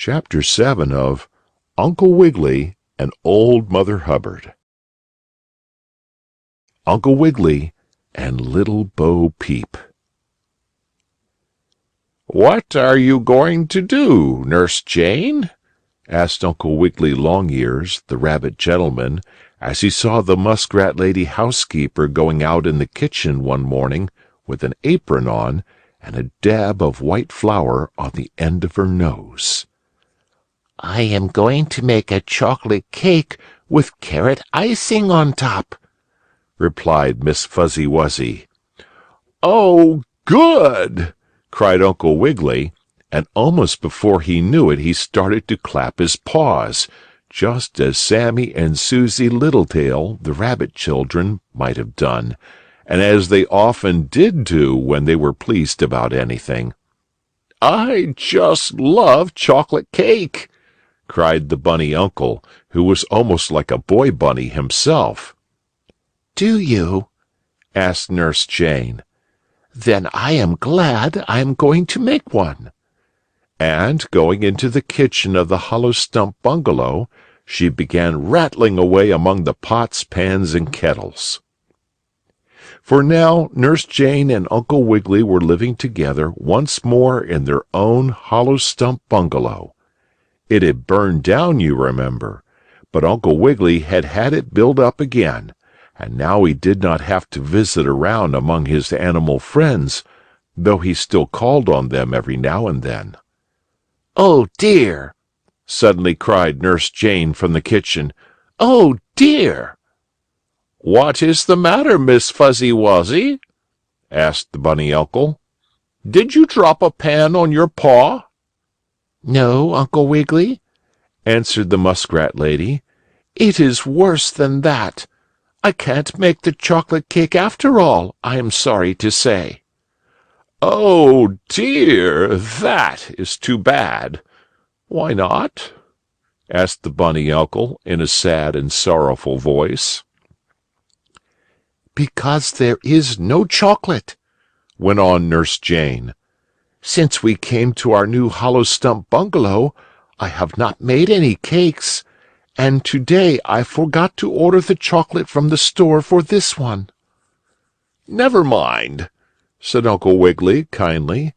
Chapter 7 of Uncle Wiggily and Old Mother Hubbard. Uncle Wiggily and Little Bo Peep. "What are you going to do, Nurse Jane?" asked Uncle Wiggily Longears, the rabbit gentleman, as he saw the muskrat lady housekeeper going out in the kitchen one morning with an apron on and a dab of white flour on the end of her nose. "I am going to make a chocolate cake with carrot icing on top," replied Miss Fuzzy Wuzzy. "Oh, good!" cried Uncle Wiggily, and almost before he knew it he started to clap his paws, just as Sammie and Susie Littletail, the rabbit children, might have done, and as they often did do when they were pleased about anything. "I just love chocolate cake!" cried the bunny uncle, who was almost like a boy bunny himself. "Do you?" asked Nurse Jane. "Then I am glad I am going to make one." And, going into the kitchen of the hollow stump bungalow, she began rattling away among the pots, pans, and kettles. For now Nurse Jane and Uncle Wiggily were living together once more in their own hollow stump bungalow. It had burned down, you remember, but Uncle Wiggily had had it built up again, and now he did not have to visit around among his animal friends, though he still called on them every now and then. "Oh, dear!" suddenly cried Nurse Jane from the kitchen. "Oh, dear!" "What is the matter, Miss Fuzzy Wuzzy?" asked the bunny uncle. "Did you drop a pan on your paw?" "No, Uncle Wiggily," answered the muskrat lady. "It is worse than that. I can't make the chocolate cake after all, I am sorry to say." "Oh, dear, that is too bad. Why not?" asked the bunny uncle in a sad and sorrowful voice. "Because there is no chocolate," went on Nurse Jane. "Since we came to our new hollow stump bungalow, I have not made any cakes, and today I forgot to order the chocolate from the store for this one." "Never mind," said Uncle Wiggily kindly.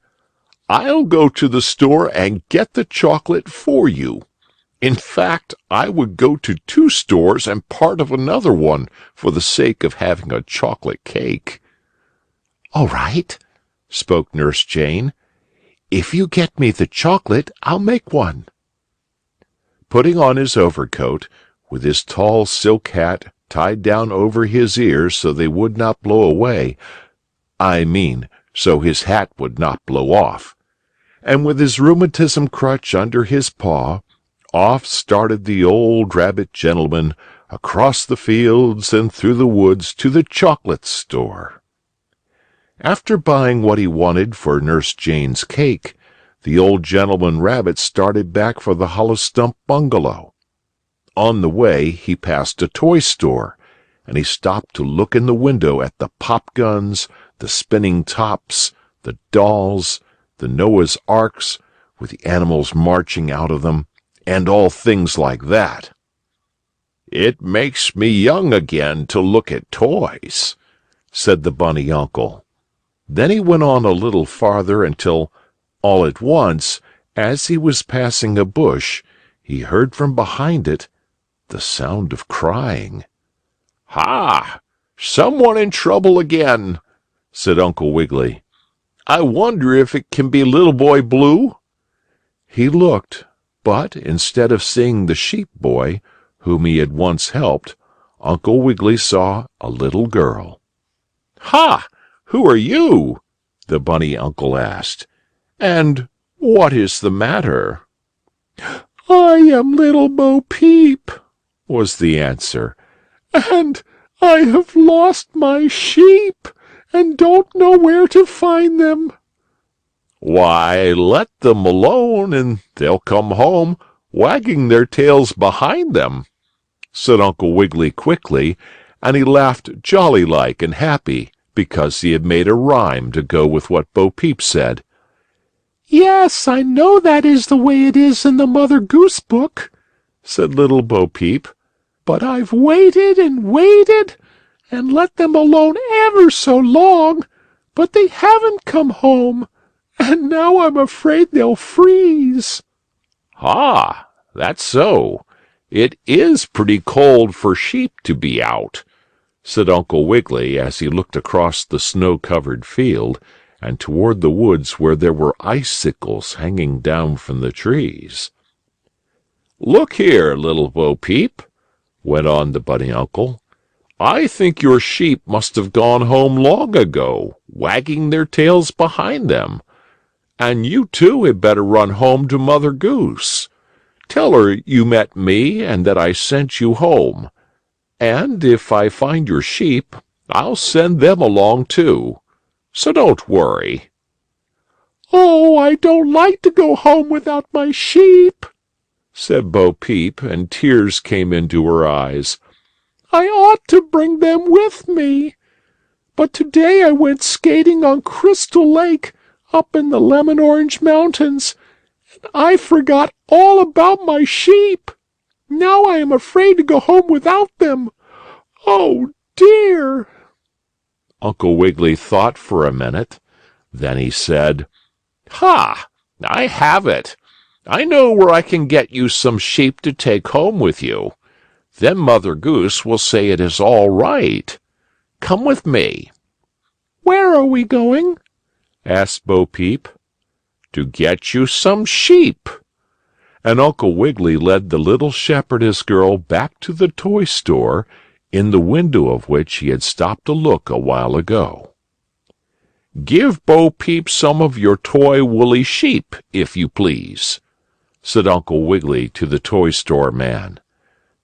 "I'll go to the store and get the chocolate for you. In fact, I would go to 2 stores and part of another one for the sake of having a chocolate cake." "All right," spoke Nurse Jane. "If you get me the chocolate, I'll make one." Putting on his overcoat, with his tall silk hat tied down over his ears so they would not blow away, so his hat would not blow off, and with his rheumatism crutch under his paw, off started the old rabbit gentleman across the fields and through the woods to the chocolate store. After buying what he wanted for Nurse Jane's cake, the old gentleman rabbit started back for the hollow stump bungalow. On the way, he passed a toy store, and he stopped to look in the window at the pop guns, the spinning tops, the dolls, the Noah's Arks, with the animals marching out of them, and all things like that. "It makes me young again to look at toys," said the bunny uncle. Then he went on a little farther until, all at once, as he was passing a bush, he heard from behind it the sound of crying. "Ha! Someone in trouble again," said Uncle Wiggily. "I wonder if it can be Little Boy Blue?" He looked, but instead of seeing the sheep boy, whom he had once helped, Uncle Wiggily saw a little girl. "Ha! Who are you?" the bunny uncle asked. "And what is the matter?" "I am Little Bo Peep," was the answer, "and I have lost my sheep and don't know where to find them." "Why, let them alone and they'll come home, wagging their tails behind them," said Uncle Wiggily quickly, and he laughed jolly-like and happy because he had made a rhyme to go with what Bo Peep said. Yes, I know that is the way it is in the Mother Goose book, said Little Bo Peep. But I've waited and waited, and let them alone ever so long, but they haven't come home, and now I'm afraid they'll freeze. Ah, that's so. It is pretty cold for sheep to be out, said Uncle Wiggily as he looked across the snow-covered field and toward the woods where there were icicles hanging down from the trees. Look here, Little Bo Peep, went on the bunny uncle. I think your sheep must have gone home long ago, wagging their tails behind them. And you too had better run home to Mother Goose. Tell her you met me and that I sent you home. And if I find your sheep, I'll send them along too. So don't worry. Oh, I don't like to go home without my sheep, said Bo Peep, and tears came into her eyes. I ought to bring them with me. But today I went skating on Crystal Lake up in the Lemon Orange Mountains, and I forgot all about my sheep. Now I am afraid to go home without them. Oh, dear! Uncle Wiggily thought for a minute. Then he said, Ha! I have it. I know where I can get you some sheep to take home with you. Then Mother Goose will say it is all right. Come with me. Where are we going? Asked Bo Peep. To get you some sheep. And Uncle Wiggily led the little shepherdess girl back to the toy store, in the window of which he had stopped to look a while ago. Give Bo Peep some of your toy woolly sheep, if you please, said Uncle Wiggily to the toy store man.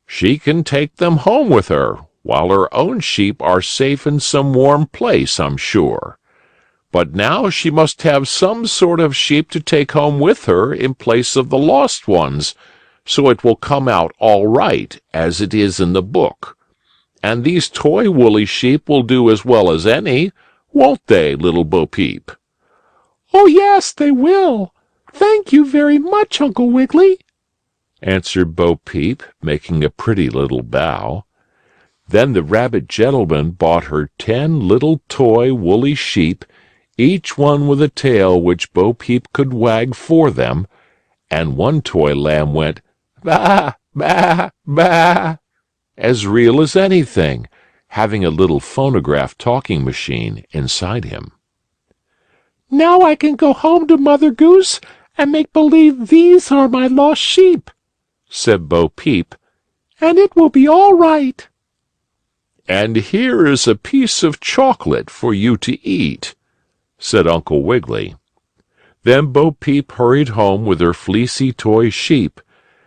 She can take them home with her, while her own sheep are safe in some warm place, I'm sure. But now she must have some sort of sheep to take home with her in place of the lost ones, so it will come out all right, as it is in the book. And these toy woolly sheep will do as well as any, won't they, Little Bo Peep? Oh, yes, they will. Thank you very much, Uncle Wiggily, answered Bo Peep, making a pretty little bow. Then the rabbit gentleman bought her 10 little toy woolly sheep, each one with a tail which Bo Peep could wag for them, and one toy lamb went ba, ba, ba, as real as anything, having a little phonograph talking machine inside him. Now I can go home to Mother Goose and make believe these are my lost sheep, said Bo Peep, and it will be all right. And here is a piece of chocolate for you to eat, said Uncle Wiggily. Then Bo Peep hurried home with her fleecy toy sheep,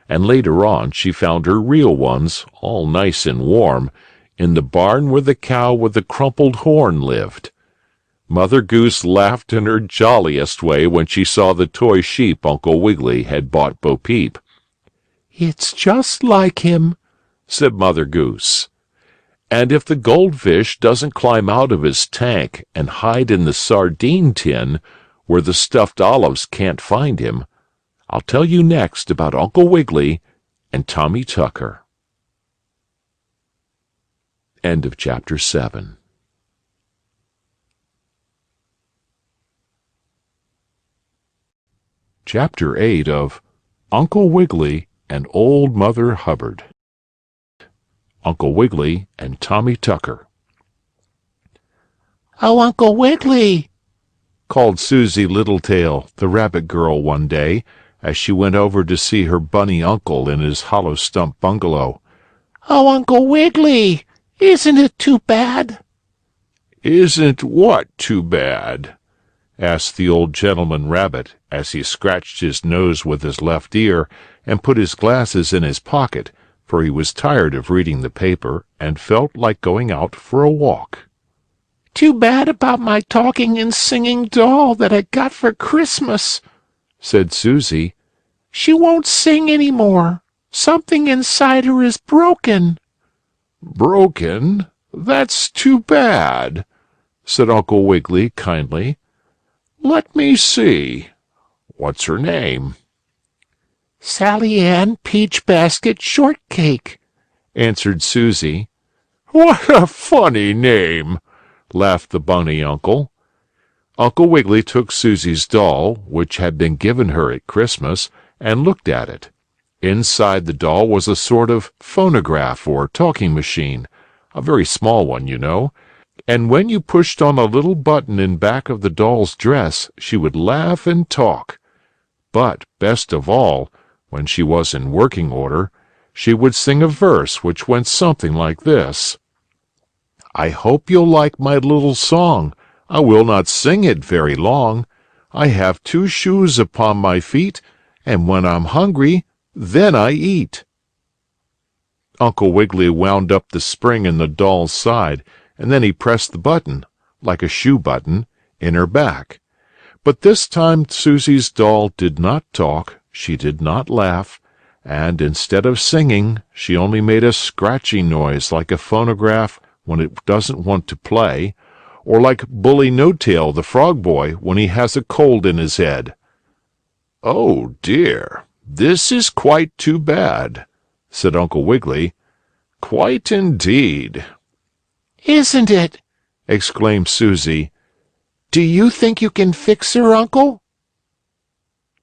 and later on she found her real ones, all nice and warm, in the barn where the cow with the crumpled horn lived. Mother Goose laughed in her jolliest way when she saw the toy sheep Uncle Wiggily had bought Bo Peep. It's just like him, said Mother Goose. And if the goldfish doesn't climb out of his tank and hide in the sardine tin where the stuffed olives can't find him, I'll tell you next about Uncle Wiggily and Tommy Tucker. End of chapter 7. Chapter 8 of Uncle Wiggily and Old Mother Hubbard. Uncle Wiggily and Tommy Tucker. Oh, Uncle Wiggily, called Susie Littletail, the rabbit girl, one day, as she went over to see her bunny uncle in his hollow stump bungalow. Oh, Uncle Wiggily, isn't it too bad? Isn't what too bad? Asked the old gentleman rabbit, as he scratched his nose with his left ear and put his glasses in his pocket, for he was tired of reading the paper and felt like going out for a walk. Too bad about my talking and singing doll that I got for Christmas, said Susie. She won't sing any more. Something inside her is broken. Broken? That's too bad, said Uncle Wiggily kindly. Let me see. What's her name?" "Sally Ann Peach Basket Shortcake," answered Susie. "What a funny name!" laughed the bunny uncle. Uncle Wiggily took Susie's doll, which had been given her at Christmas, and looked at it. Inside the doll was a sort of phonograph or talking machine, a very small one, you know, and when you pushed on a little button in back of the doll's dress, she would laugh and talk. But, best of all, when she was in working order, she would sing a verse which went something like this: "I hope you'll like my little song. I will not sing it very long. I have 2 shoes upon my feet, and when I'm hungry, then I eat." Uncle Wiggily wound up the spring in the doll's side, and then he pressed the button, like a shoe button, in her back. But this time Susie's doll did not talk, she did not laugh, and instead of singing, she only made a scratching noise like a phonograph when it doesn't want to play, or like Bully No-Tail the Frog Boy when he has a cold in his head. "Oh, dear, this is quite too bad," said Uncle Wiggily. "Quite indeed." "Isn't it?" exclaimed Susie. "Do you think you can fix her, Uncle?"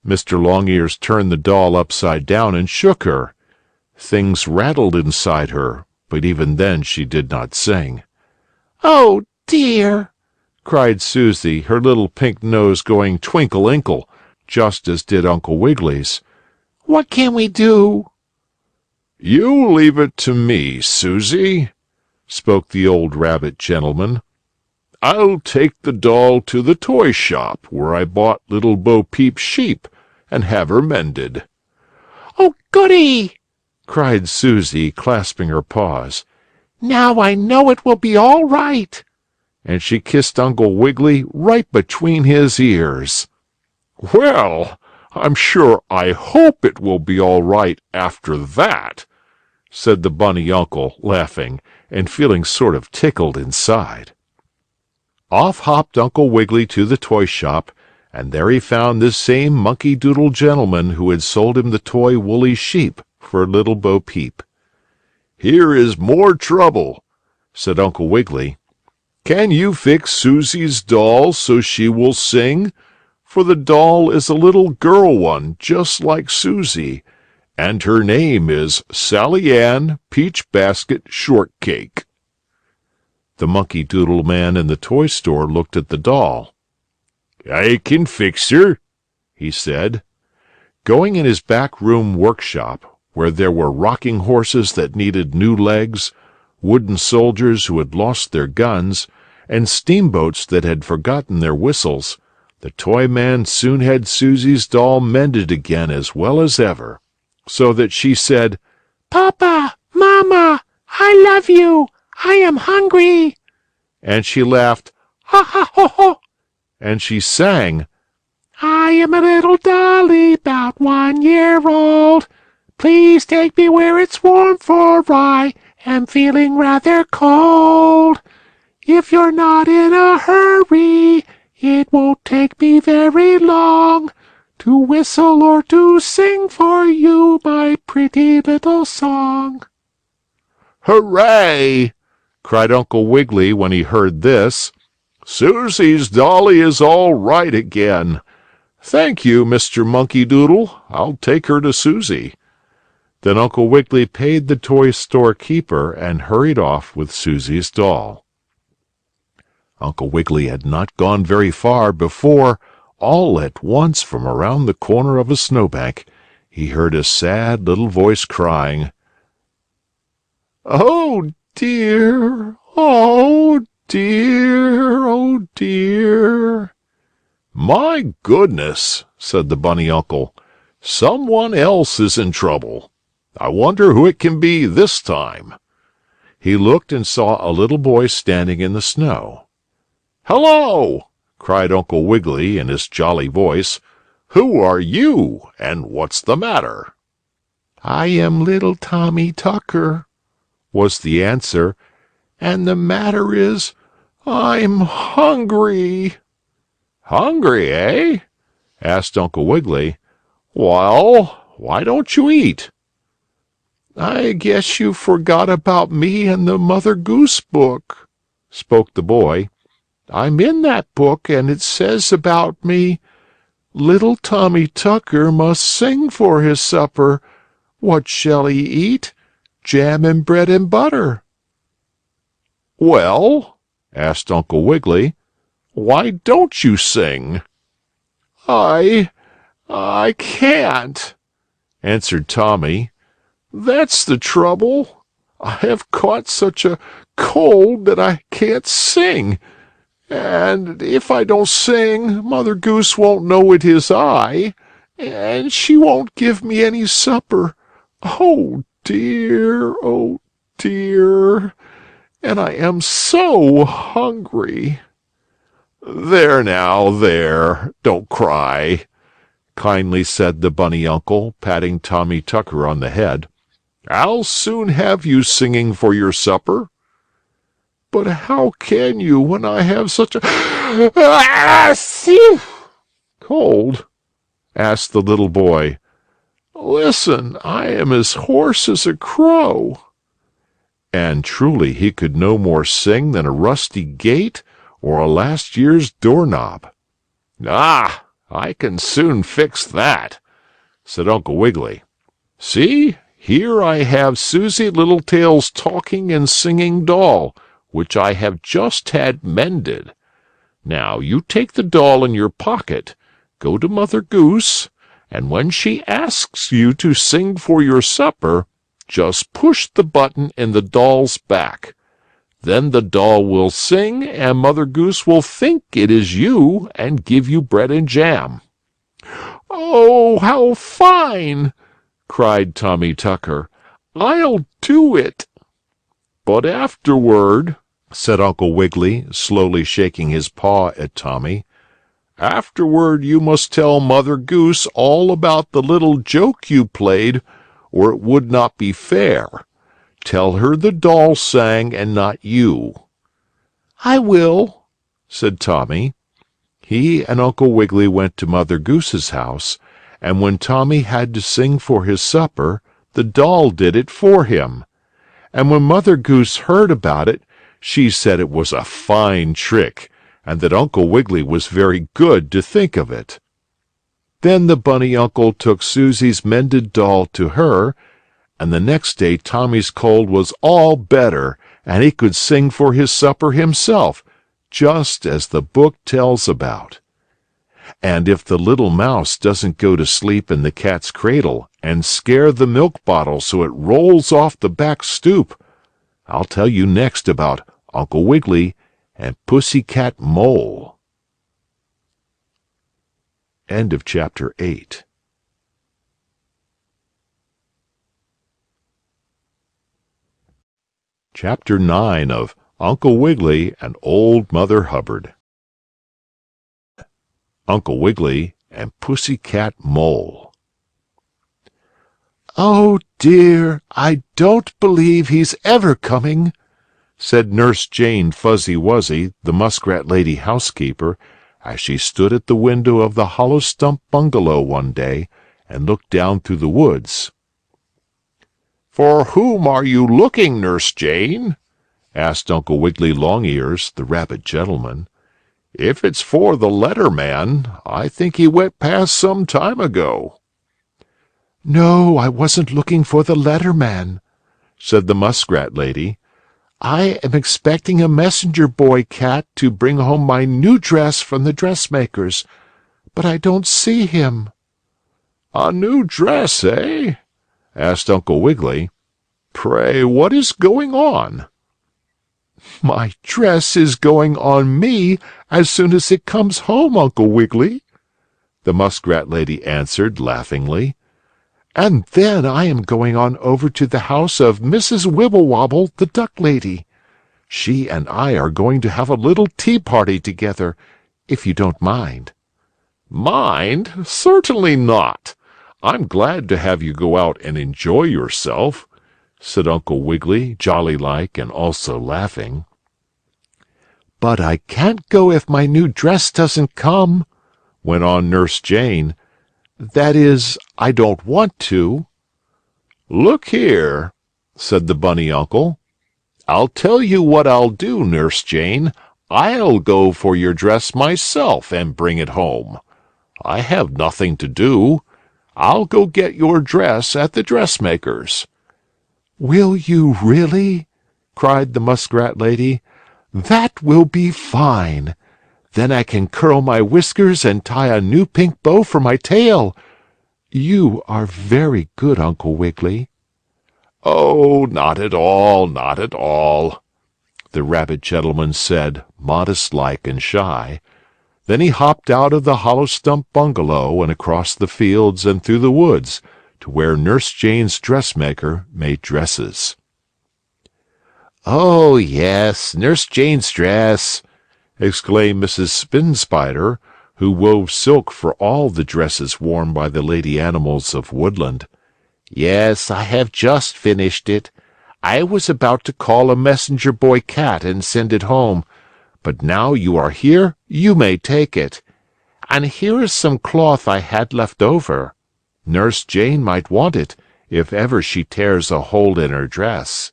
Mr. Longears turned the doll upside down and shook her. Things rattled inside her, but even then she did not sing. "Oh, dear!" cried Susie, her little pink nose going twinkle-inkle, just as did Uncle Wiggily's. "What can we do?" "You leave it to me, Susie," spoke the old rabbit gentleman. "I'll take the doll to the toy shop where I bought Little Bo Peep's sheep and have her mended." "Oh, goody!" cried Susie, clasping her paws. "Now I know it will be all right." And she kissed Uncle Wiggily right between his ears. "Well, I'm sure I hope it will be all right after that," said the bunny uncle, laughing, and feeling sort of tickled inside. Off hopped Uncle Wiggily to the toy shop, and there he found this same monkey doodle gentleman who had sold him the toy woolly sheep for Little Bo Peep. "Here is more trouble," said Uncle Wiggily. "Can you fix Susie's doll so she will sing? For the doll is a little girl one, just like Susie, and her name is Sally Ann Peach Basket Shortcake." The monkey doodle man in the toy store looked at the doll. "I can fix her," he said. Going in his back room workshop, where there were rocking horses that needed new legs, wooden soldiers who had lost their guns, and steamboats that had forgotten their whistles, the toy man soon had Susie's doll mended again as well as ever, so that she said, "Papa, Mama, I love you. I am hungry." And she laughed, "Ha ha ho ho." and she sang, "I am a little dolly, 'bout 1 year old. Please take me where it's warm, for I am feeling rather cold. If you're not in a hurry, it won't take me very long to whistle or to sing for you my pretty little song." "Hooray!" cried Uncle Wiggily when he heard this. "Susie's dolly is all right again. Thank you, Mr. Monkey Doodle. I'll take her to Susie." Then Uncle Wiggily paid the toy store keeper and hurried off with Susie's doll. Uncle Wiggily had not gone very far before, all at once from around the corner of a snowbank, he heard a sad little voice crying, "Oh, dear! Oh, dear! Oh, dear!" "My goodness!" said the bunny uncle. "Someone else is in trouble. I wonder who it can be this time." He looked and saw a little boy standing in the snow. "Hello!" cried Uncle Wiggily in his jolly voice. "Who are you, and what's the matter?" "I am little Tommy Tucker," was the answer, "and the matter is, I'm hungry." "Hungry, eh? asked Uncle Wiggily. "Well, why don't you eat?" "I guess you forgot about me and the Mother Goose book," spoke the boy. "I'm in that book, and it says about me, 'Little Tommy Tucker must sing for his supper. What shall he eat? Jam and bread and butter.'" "Well," asked Uncle Wiggily, "why don't you sing?" I can't," answered Tommy. "That's the trouble. I have caught such a cold that I can't sing. And if I don't sing, Mother Goose won't know it is I, and she won't give me any supper. Oh dear, oh dear, and I am so hungry." "There now, there, don't cry," kindly said the bunny uncle, patting Tommy Tucker on the head. "I'll soon have you singing for your supper." "But how can you when I have such a cold?" asked the little boy. "Listen, I am as hoarse as a crow." And truly he could no more sing than a rusty gate or a last year's doorknob. "Ah, I can soon fix that," said Uncle Wiggily. "See, here I have Susie Littletail's talking and singing doll, which I have just had mended. Now you take the doll in your pocket, go to Mother Goose, and when she asks you to sing for your supper, just push the button in the doll's back. Then the doll will sing, and Mother Goose will think it is you and give you bread and jam." "Oh, how fine!" cried Tommy Tucker. "I'll do it." "But afterward," said Uncle Wiggily, slowly shaking his paw at Tommy, "afterward you must tell Mother Goose all about the little joke you played, or it would not be fair. Tell her the doll sang and not you." "I will," said Tommy. He and Uncle Wiggily went to Mother Goose's house, and when Tommy had to sing for his supper, the doll did it for him. And when Mother Goose heard about it, she said it was a fine trick, and that Uncle Wiggily was very good to think of it. Then the bunny uncle took Susie's mended doll to her, and the next day Tommy's cold was all better, and he could sing for his supper himself, just as the book tells about. And if the little mouse doesn't go to sleep in the cat's cradle and scare the milk bottle so it rolls off the back stoop, I'll tell you next about Uncle Wiggily and Pussycat Mole. End of chapter 8. Chapter 9 of Uncle Wiggily and Old Mother Hubbard. Uncle Wiggily and Pussycat Mole. "Oh dear, I don't believe he's ever coming," said Nurse Jane Fuzzy Wuzzy, the muskrat lady housekeeper, as she stood at the window of the hollow stump bungalow one day and looked down through the woods. "For whom are you looking, Nurse Jane?" asked Uncle Wiggily Longears, the rabbit gentleman. "If it's for the letter man, I think he went past some time ago." "No, I wasn't looking for the letter man," said the muskrat lady. "I am expecting a messenger boy cat to bring home my new dress from the dressmaker's, but I don't see him." "A new dress, eh?" asked Uncle Wiggily. "Pray, what is going on?" "My dress is going on me as soon as it comes home, Uncle Wiggily," the muskrat lady answered laughingly. "And then I am going on over to the house of Mrs. Wibblewobble, the duck lady. She and I are going to have a little tea party together, if you don't mind." "Mind? Certainly not. I'm glad to have you go out and enjoy yourself," said Uncle Wiggily, jolly-like and also laughing. "But I can't go if my new dress doesn't come," went on Nurse Jane. "That is, I don't want to." "Look here," said the bunny uncle. "I'll tell you what I'll do, Nurse Jane. I'll go for your dress myself and bring it home. I have nothing to do. I'll go get your dress at the dressmaker's." "Will you really?" cried the muskrat lady. "That will be fine. Then I can curl my whiskers and tie a new pink bow for my tail. You are very good, Uncle Wiggily." "Oh, not at all, not at all," the rabbit gentleman said, modest-like and shy. Then he hopped out of the hollow stump bungalow and across the fields and through the woods to where Nurse Jane's dressmaker made dresses. "Oh, yes, Nurse Jane's dress!" exclaimed Mrs. Spin Spider, who wove silk for all the dresses worn by the lady animals of Woodland. "Yes, I have just finished it. I was about to call a messenger boy cat and send it home, but now you are here, you may take it. And here is some cloth I had left over. Nurse Jane might want it, if ever she tears a hole in her dress."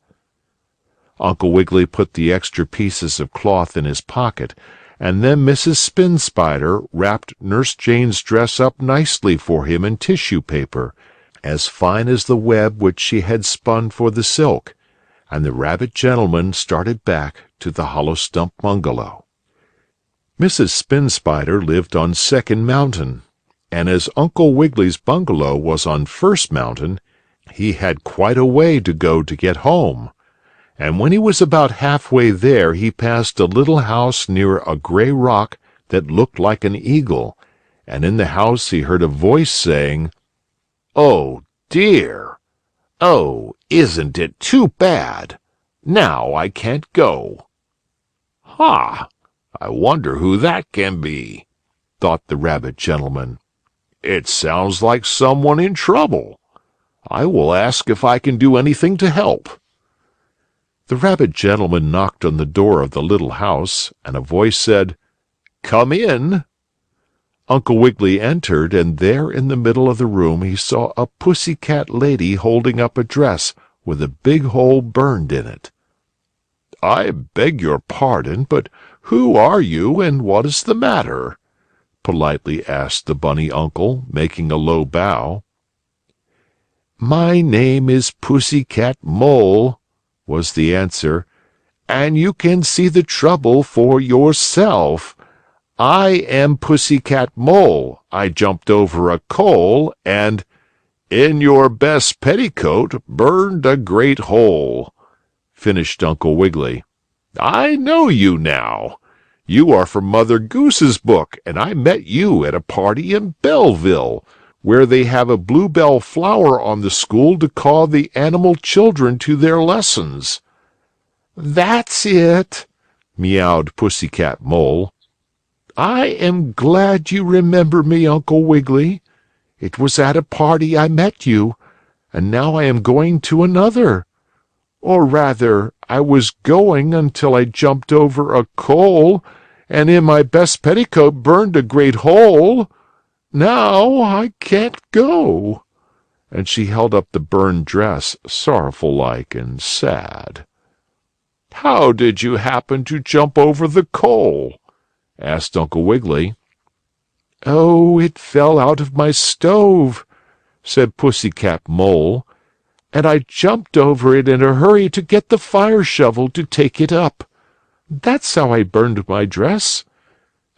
Uncle Wiggily put the extra pieces of cloth in his pocket, and then Mrs. Spin Spider wrapped Nurse Jane's dress up nicely for him in tissue paper, as fine as the web which she had spun for the silk, and the rabbit gentleman started back to the hollow stump bungalow. Mrs. Spin Spider lived on Second Mountain, and as Uncle Wiggily's bungalow was on First Mountain, he had quite a way to go to get home. And when he was about halfway there, he passed a little house near a gray rock that looked like an eagle, and in the house he heard a voice saying, "Oh, dear! Oh, isn't it too bad? Now I can't go." "Ha! I wonder who that can be," thought the rabbit gentleman. "It sounds like someone in trouble. I will ask if I can do anything to help." The rabbit gentleman knocked on the door of the little house, and a voice said, "Come in." Uncle Wiggily entered, and there in the middle of the room he saw a pussy-cat lady holding up a dress with a big hole burned in it. "I beg your pardon, but who are you, and what is the matter?" politely asked the bunny uncle, making a low bow. "My name is Pussy-cat Mole," was the answer, "and you can see the trouble for yourself. I am Pussy-cat Mole. I jumped over a coal and, in your best petticoat, burned a great hole," finished Uncle Wiggily. "I know you now. You are from Mother Goose's book, and I met you at a party in Belleville, where they have a bluebell flower on the school to call the animal children to their lessons." "That's it," meowed Pussy-cat Mole. "I am glad you remember me, Uncle Wiggily. It was at a party I met you, and now I am going to another. Or rather, I was going until I jumped over a coal, and in my best petticoat burned a great hole. Now I can't go." And she held up the burned dress, sorrowful-like and sad. "How did you happen to jump over the coal?" asked Uncle Wiggily. "Oh, it fell out of my stove," said Pussy-cat Mole, "and I jumped over it in a hurry to get the fire shovel to take it up. That's how I burned my dress.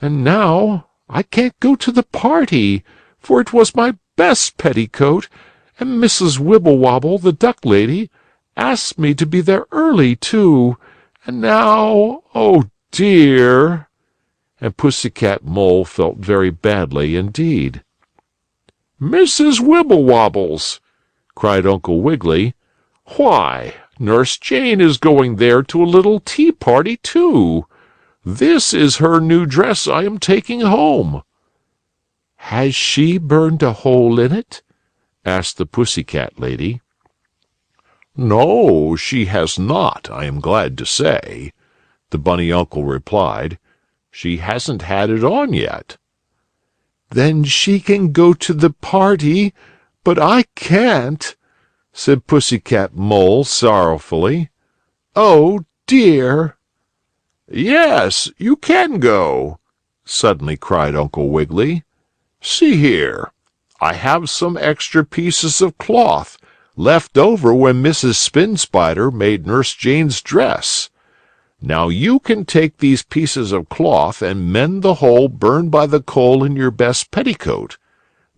And now I can't go to the party, for it was my best petticoat, and Mrs. Wibblewobble, the duck lady, asked me to be there early, too. And now, oh dear!" And Pussy-cat Mole felt very badly indeed. "Mrs. Wibblewobbles!" cried Uncle Wiggily. "Why, Nurse Jane is going there to a little tea party, too. This is her new dress I am taking home." "Has she burned a hole in it?" asked the pussy-cat lady. "No, she has not, I am glad to say," the bunny uncle replied. "She hasn't had it on yet." Then she can go to the party, but I can't," said Pussy-cat Mole sorrowfully. "Oh, dear!" "Yes, you can go," suddenly cried Uncle Wiggily. "See here, I have some extra pieces of cloth left over when Mrs. Spin Spider made Nurse Jane's dress. Now you can take these pieces of cloth and mend the hole burned by the coal in your best petticoat.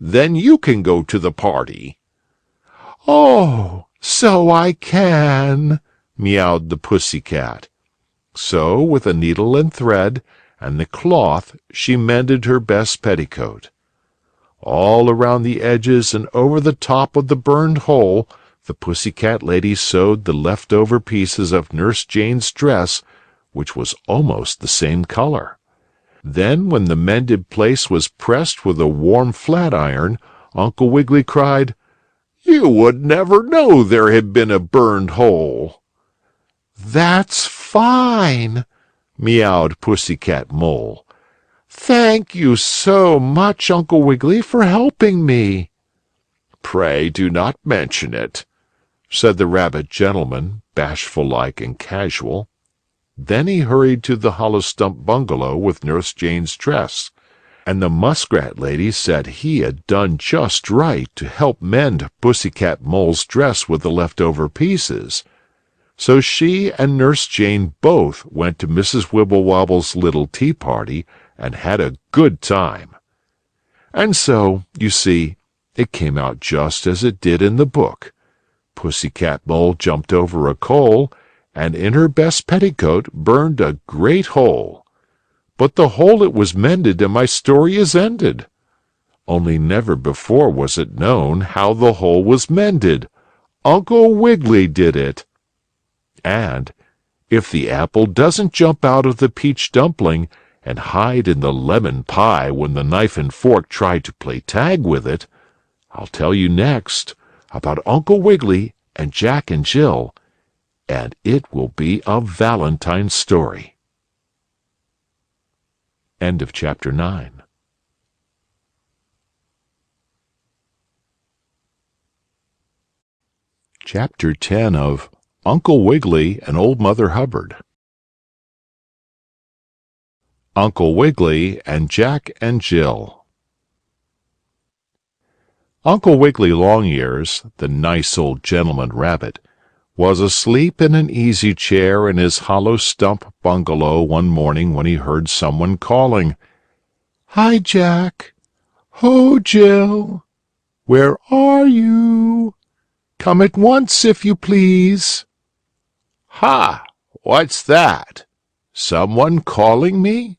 Then you can go to the party." "Oh, so I can," meowed the pussy-cat. So, with a needle and thread and the cloth, she mended her best petticoat. All around the edges and over the top of the burned hole, the pussy-cat lady sewed the left-over pieces of Nurse Jane's dress, which was almost the same color. Then, when the mended place was pressed with a warm flat-iron, Uncle Wiggily cried, "You would never know there had been a burned hole." "That's fine," meowed Pussy-cat Mole. "Thank you so much, Uncle Wiggily, for helping me." "Pray do not mention it," said the rabbit gentleman, bashful-like and casual. Then he hurried to the hollow stump bungalow with Nurse Jane's dress, and the muskrat lady said he had done just right to help mend Pussy-cat Mole's dress with the leftover pieces. So she and Nurse Jane both went to Mrs. Wibblewobble's little tea party and had a good time. And so, you see, it came out just as it did in the book. Pussy-cat Mole jumped over a coal, and in her best petticoat burned a great hole. But the hole it was mended, and my story is ended. Only never before was it known how the hole was mended. Uncle Wiggily did it. And if the apple doesn't jump out of the peach dumpling and hide in the lemon pie when the knife and fork try to play tag with it, I'll tell you next about Uncle Wiggily and Jack and Jill, and it will be a Valentine story. End of chapter 9. Chapter 10 of Uncle Wiggily and Old Mother Hubbard. Uncle Wiggily and Jack and Jill. Uncle Wiggily Longears, the nice old gentleman rabbit, was asleep in an easy chair in his hollow stump bungalow one morning when he heard someone calling, "Hi, Jack! Ho, Jill! Where are you? Come at once, if you please." "Ha! What's that? Someone calling me?"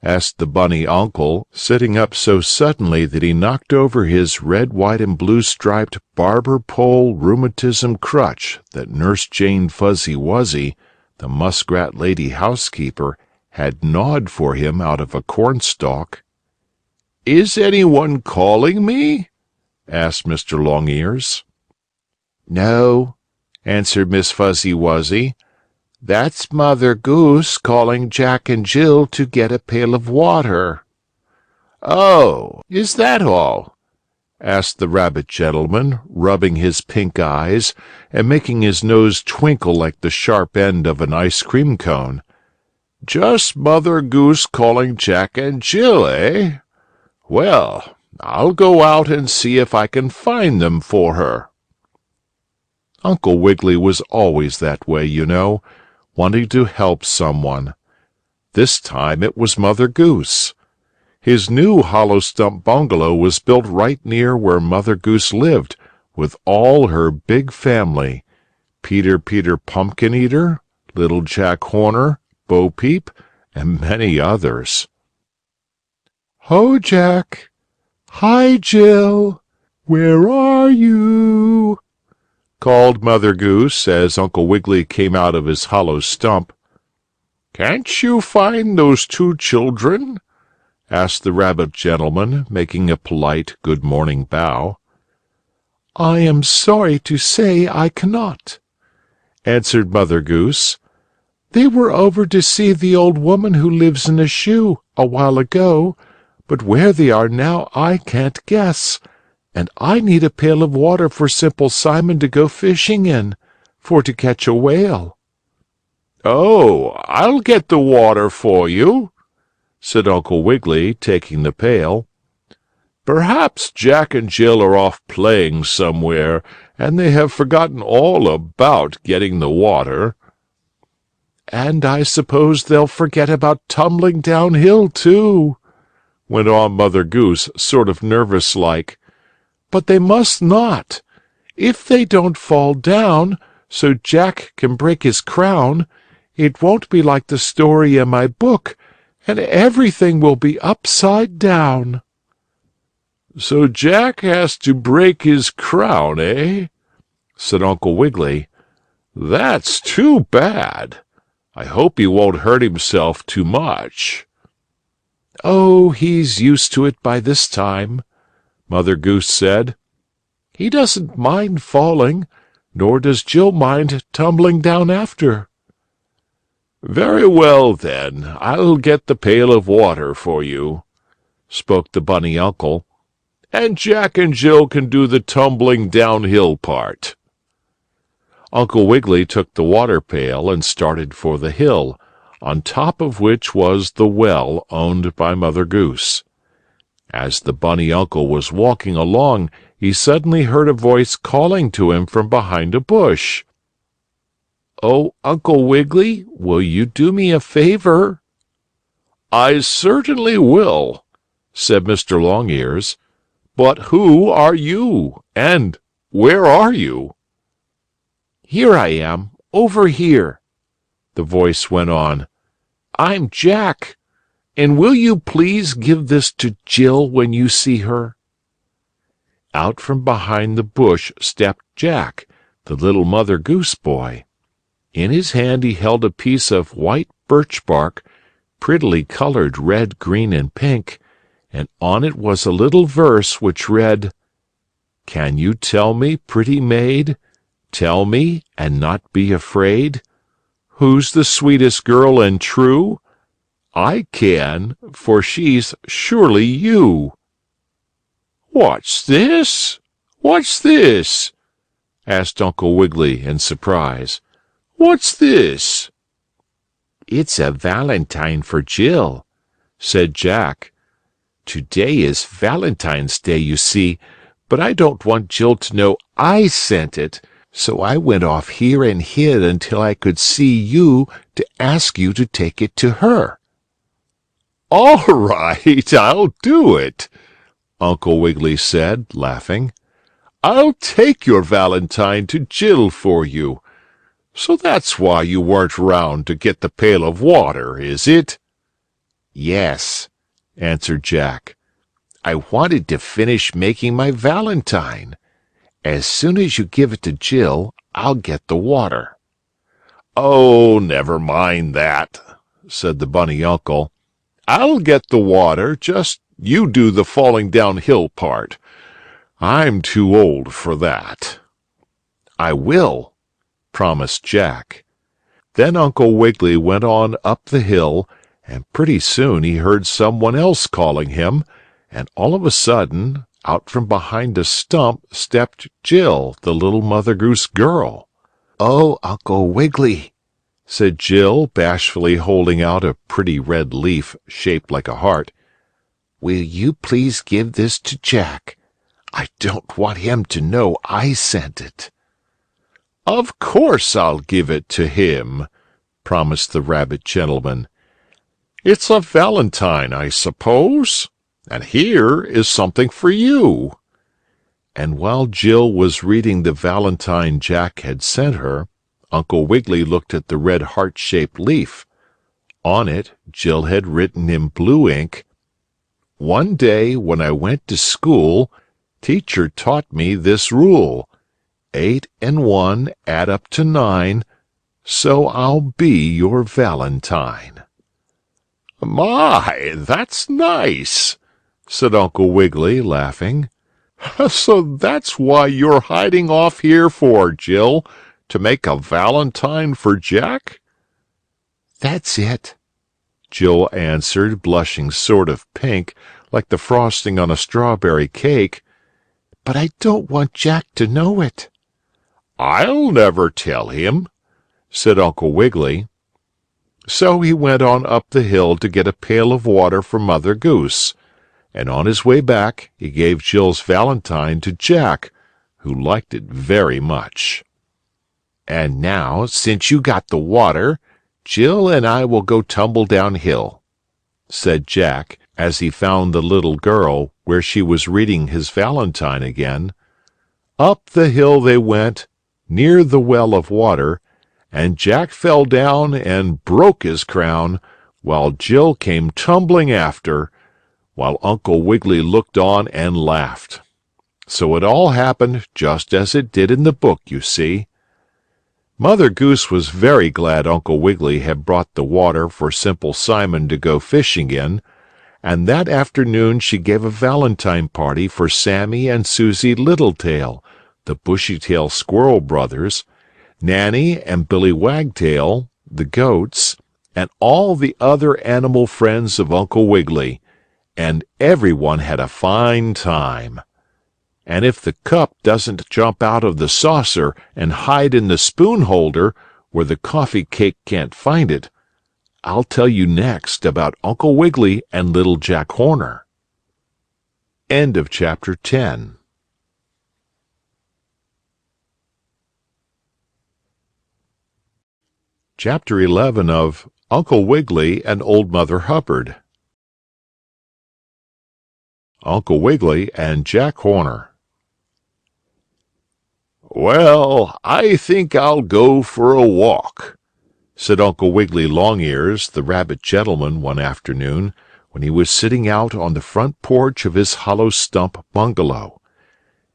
asked the bunny uncle, sitting up so suddenly that he knocked over his red, white, and blue-striped barber pole rheumatism crutch that Nurse Jane Fuzzy Wuzzy, the muskrat lady housekeeper, had gnawed for him out of a cornstalk. "Is anyone calling me?" asked Mr. Longears. "No," answered Miss Fuzzy Wuzzy. "That's Mother Goose calling Jack and Jill to get a pail of water." "Oh, is that all?" asked the rabbit gentleman, rubbing his pink eyes and making his nose twinkle like the sharp end of an ice cream cone. "Just Mother Goose calling Jack and Jill, eh? Well, I'll go out and see if I can find them for her." Uncle Wiggily was always that way, you know, wanting to help someone. This time it was Mother Goose. His new hollow stump bungalow was built right near where Mother Goose lived, with all her big family, Peter Pumpkin-Eater, Little Jack Horner, Bo Peep, and many others. "Ho, Jack! Hi, Jill! Where are you?" called Mother Goose as Uncle Wiggily came out of his hollow stump. "Can't you find those two children?" asked the rabbit gentleman, making a polite good-morning bow. "I am sorry to say I cannot," answered Mother Goose. "They were over to see the old woman who lives in a shoe a while ago, but where they are now I can't guess, and I need a pail of water for Simple Simon to go fishing in, for to catch a whale." "Oh, I'll get the water for you," said Uncle Wiggily, taking the pail. "Perhaps Jack and Jill are off playing somewhere, and they have forgotten all about getting the water." "And I suppose they'll forget about tumbling downhill, too," went on Mother Goose, sort of nervous-like. "But they must not. If they don't fall down, so Jack can break his crown, it won't be like the story in my book, and everything will be upside down." "So Jack has to break his crown, eh?" said Uncle Wiggily. "That's too bad. I hope he won't hurt himself too much." "Oh, he's used to it by this time," Mother Goose said. "He doesn't mind falling, nor does Jill mind tumbling down after." "Very well, then, I'll get the pail of water for you," spoke the bunny uncle, "and Jack and Jill can do the tumbling downhill part." Uncle Wiggily took the water pail and started for the hill, on top of which was the well owned by Mother Goose. As the bunny uncle was walking along, he suddenly heard a voice calling to him from behind a bush. "Oh, Uncle Wiggily, will you do me a favor?" "I certainly will," said Mr. Longears. "But who are you, and where are you?" "Here I am, over here," the voice went on. "I'm Jack, and will you please give this to Jill when you see her?" Out from behind the bush stepped Jack, the little Mother Goose boy. In his hand he held a piece of white birch bark, prettily colored red, green, and pink, and on it was a little verse which read, "Can you tell me, pretty maid? Tell me, and not be afraid. Who's the sweetest girl and true? I can, for she's surely you." "What's this? What's this?" asked Uncle Wiggily in surprise. "What's this?" "It's a valentine for Jill," said Jack. "Today is Valentine's Day, you see, but I don't want Jill to know I sent it. So I went off here and hid until I could see you to ask you to take it to her." "All right, I'll do it," Uncle Wiggily said, laughing. "I'll take your valentine to Jill for you. So that's why you weren't round to get the pail of water, is it?" "Yes," answered Jack. "I wanted to finish making my valentine. As soon as you give it to Jill, I'll get the water." "Oh, never mind that," said the bunny uncle. "I'll get the water, just you do the falling downhill part. I'm too old for that." "I will," promised Jack. Then Uncle Wiggily went on up the hill, and pretty soon he heard someone else calling him, and all of a sudden, out from behind a stump stepped Jill, the little Mother Goose girl. "Oh, Uncle Wiggily," said Jill, bashfully holding out a pretty red leaf shaped like a heart. "Will you please give this to Jack? I don't want him to know I sent it." "Of course I'll give it to him," promised the rabbit gentleman. "It's a valentine, I suppose? And here is something for you." And while Jill was reading the valentine Jack had sent her, Uncle Wiggily looked at the red heart-shaped leaf. On it, Jill had written in blue ink, "One day when I went to school, teacher taught me this rule. 8 and 1 add up to 9, so I'll be your valentine." "My, that's nice," said Uncle Wiggily, laughing. "So that's why you're hiding off here for, Jill, to make a valentine for Jack?" "That's it," Jill answered, blushing sort of pink, like the frosting on a strawberry cake. But I don't want Jack to know it." "I'll never tell him," said Uncle Wiggily. So he went on up the hill to get a pail of water for Mother Goose, and on his way back he gave Jill's valentine to Jack, who liked it very much. "And now, since you got the water, Jill and I will go tumble downhill," said Jack, as he found the little girl where she was reading his valentine again. Up the hill they went, near the well of water, and Jack fell down and broke his crown, while Jill came tumbling after, while Uncle Wiggily looked on and laughed. So it all happened just as it did in the book, you see. Mother Goose was very glad Uncle Wiggily had brought the water for Simple Simon to go fishing in, and that afternoon she gave a valentine party for Sammie and Susie Littletail, the Bushytail Squirrel brothers, Nanny and Billy Wagtail, the goats, and all the other animal friends of Uncle Wiggily, and everyone had a fine time. And if the cup doesn't jump out of the saucer and hide in the spoon holder where the coffee cake can't find it, I'll tell you next about Uncle Wiggily and Little Jack Horner. End of chapter 10. Chapter 11 of Uncle Wiggily and Old Mother Hubbard. Uncle Wiggily and Jack Horner. "Well, I think I'll go for a walk," said Uncle Wiggily Longears, the rabbit gentleman, one afternoon, when he was sitting out on the front porch of his hollow stump bungalow.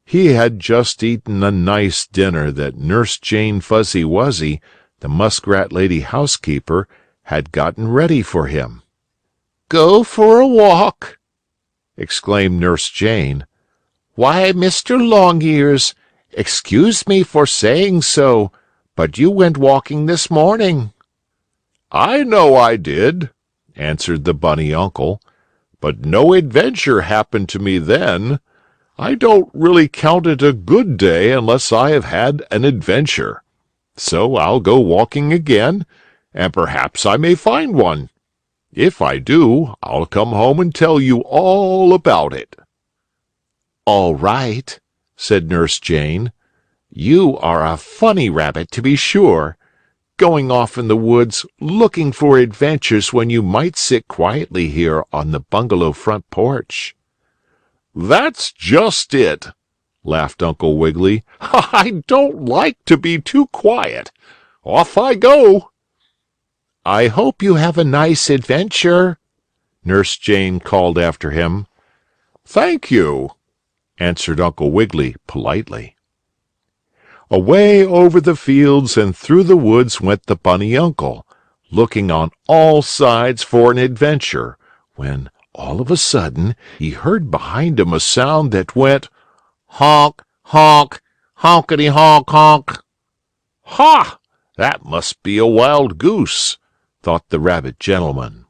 He had just eaten a nice dinner that Nurse Jane Fuzzy Wuzzy, the muskrat lady housekeeper, had gotten ready for him. "Go for a walk!" exclaimed Nurse Jane. "Why, Mr. Longears, excuse me for saying so, but you went walking this morning." "I know I did," answered the bunny uncle, "but no adventure happened to me then. I don't really count it a good day unless I have had an adventure. So I'll go walking again, and perhaps I may find one. If I do, I'll come home and tell you all about it." "All right," said Nurse Jane. "You are a funny rabbit, to be sure, going off in the woods looking for adventures when you might sit quietly here on the bungalow front porch." "That's just it," laughed Uncle Wiggily. "I don't like to be too quiet. Off I go." "I hope you have a nice adventure," Nurse Jane called after him. "Thank you," answered Uncle Wiggily politely. Away over the fields and through the woods went the bunny uncle, looking on all sides for an adventure, when, all of a sudden, he heard behind him a sound that went, "Honk, honk, honkety honk, honk." "Ha! That must be a wild goose," thought the rabbit gentleman.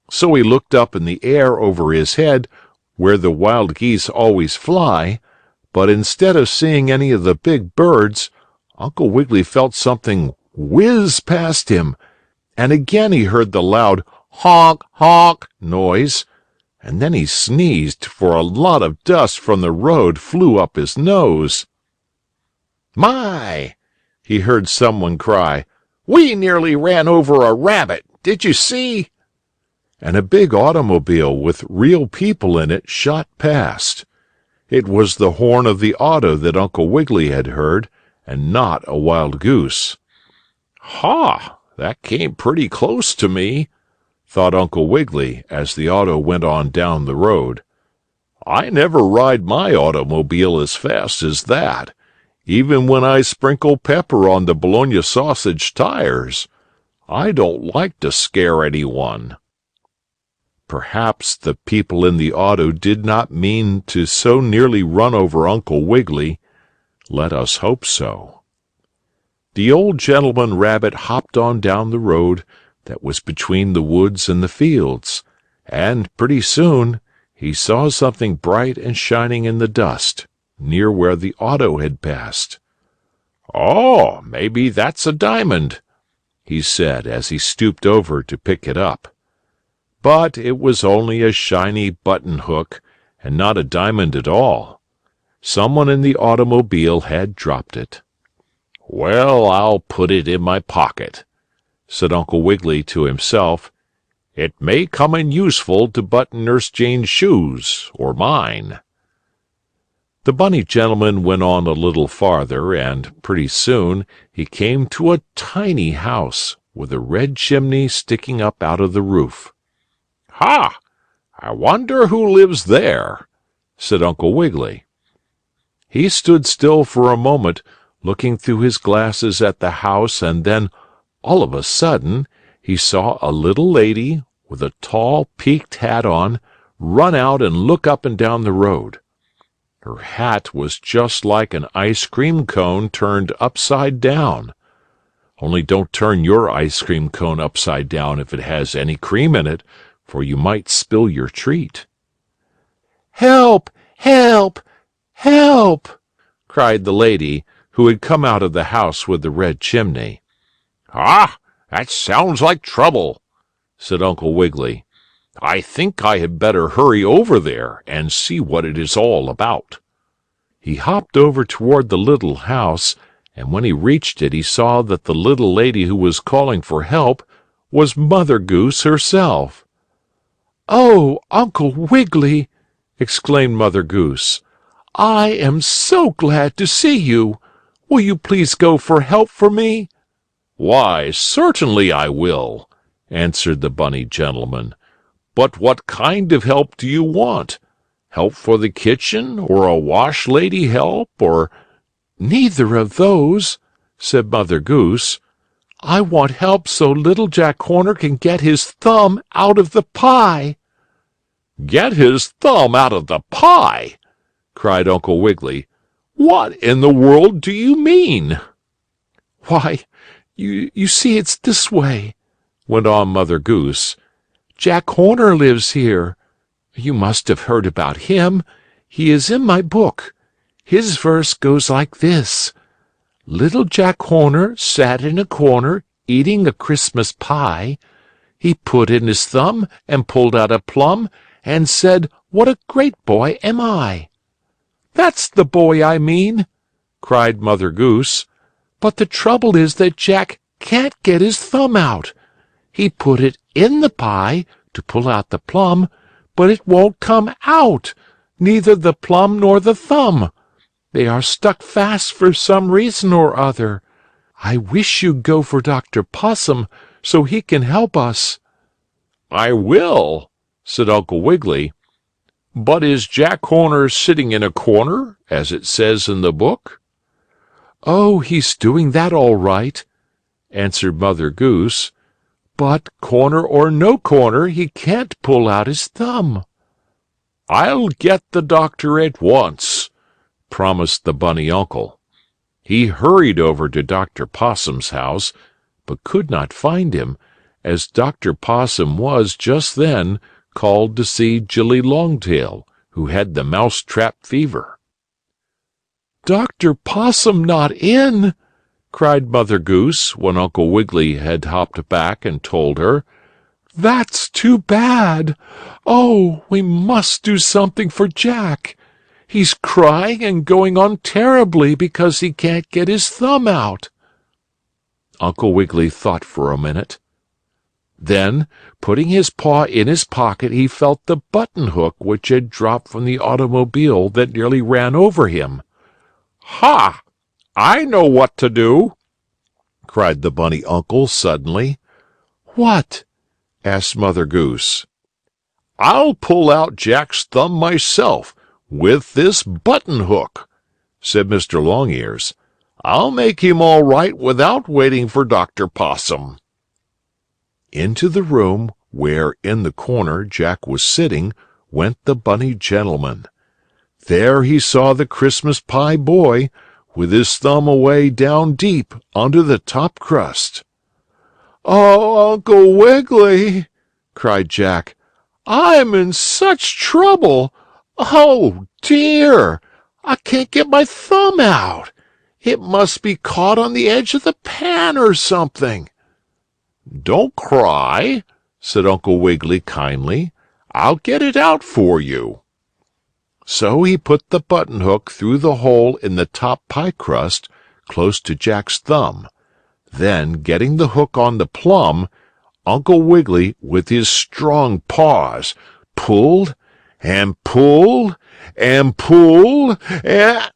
So he looked up in the air over his head, where the wild geese always fly, but instead of seeing any of the big birds, Uncle Wiggily felt something whiz past him, and again he heard the loud honk, honk noise, and then he sneezed, for a lot of dust from the road flew up his nose. "My!" he heard someone cry. "We nearly ran over a rabbit. Did you see?" And a big automobile with real people in it shot past. It was the horn of the auto that Uncle Wiggily had heard, and not a wild goose. "Ha! That came pretty close to me," thought Uncle Wiggily as the auto went on down the road. "I never ride my automobile as fast as that, even when I sprinkle pepper on the bologna sausage tires. I don't like to scare anyone." Perhaps the people in the auto did not mean to so nearly run over Uncle Wiggily. Let us hope so. The old gentleman rabbit hopped on down the road that was between the woods and the fields, and pretty soon he saw something bright and shining in the dust, near where the auto had passed. "Oh, maybe that's a diamond," he said as he stooped over to pick it up. But it was only a shiny button hook, and not a diamond at all. Someone in the automobile had dropped it. "Well, I'll put it in my pocket," said Uncle Wiggily to himself. "It may come in useful to button Nurse Jane's shoes, or mine." The bunny gentleman went on a little farther, and pretty soon he came to a tiny house with a red chimney sticking up out of the roof. "Ha! I wonder who lives there," said Uncle Wiggily. He stood still for a moment, looking through his glasses at the house, and then, all of a sudden, he saw a little lady, with a tall, peaked hat on, run out and look up and down the road. Her hat was just like an ice cream cone turned upside down. Only don't turn your ice cream cone upside down if it has any cream in it, for you might spill your treat. "Help! Help! Help!" cried the lady, who had come out of the house with the red chimney. "Ah, that sounds like trouble," said Uncle Wiggily. "I think I had better hurry over there and see what it is all about." He hopped over toward the little house, and when he reached it he saw that the little lady who was calling for help was Mother Goose herself. "Oh, Uncle Wiggily!" exclaimed Mother Goose. "I am so glad to see you. Will you please go for help for me?" "Why, certainly I will," answered the bunny gentleman. "But what kind of help do you want? Help for the kitchen, or a wash lady help, or—" "Neither of those," said Mother Goose. "I want help so little Jack Horner can get his thumb out of the pie." "Get his thumb out of the pie!" cried Uncle Wiggily. "What in the world do you mean?" "Why, you see it's this way," went on Mother Goose. "Jack Horner lives here. You must have heard about him. He is in my book. His verse goes like this: Little Jack Horner sat in a corner eating a Christmas pie. He put in his thumb and pulled out a plum and said, 'What a great boy am I!'" "That's the boy I mean!" cried Mother Goose. "But the trouble is that Jack can't get his thumb out. He put it in the pie to pull out the plum, but it won't come out, neither the plum nor the thumb. They are stuck fast for some reason or other. I wish you'd go for Dr. Possum so he can help us." "I will," said Uncle Wiggily. "But is Jack Horner sitting in a corner, as it says in the book?" "Oh, he's doing that all right," answered Mother Goose. "But, corner or no corner, he can't pull out his thumb." "I'll get the doctor at once," promised the bunny uncle. He hurried over to Dr. Possum's house, but could not find him, as Dr. Possum was just then called to see Jilly Longtail, who had the mousetrap fever. "Dr. Possum not in!" cried Mother Goose when Uncle Wiggily had hopped back and told her. "That's too bad! Oh, we must do something for Jack! He's crying and going on terribly because he can't get his thumb out." Uncle Wiggily thought for a minute. Then, putting his paw in his pocket, he felt the button hook which had dropped from the automobile that nearly ran over him. "Ha! I know what to do!" cried the bunny uncle suddenly. "What?" asked Mother Goose. "I'll pull out Jack's thumb myself with this button hook," said Mr. Longears. "I'll make him all right without waiting for Dr. Possum." Into the room where, in the corner, Jack was sitting, went the bunny gentleman. There he saw the Christmas pie boy, with his thumb away down deep under the top crust. "Oh, Uncle Wiggily!" cried Jack. I'm in such trouble. Oh, dear! I can't get my thumb out. It must be caught on the edge of the pan or something." "Don't cry," said Uncle Wiggily kindly. "I'll get it out for you." So he put the button hook through the hole in the top pie crust close to Jack's thumb. Then, getting the hook on the plum, Uncle Wiggily, with his strong paws, pulled and pulled and pulled, and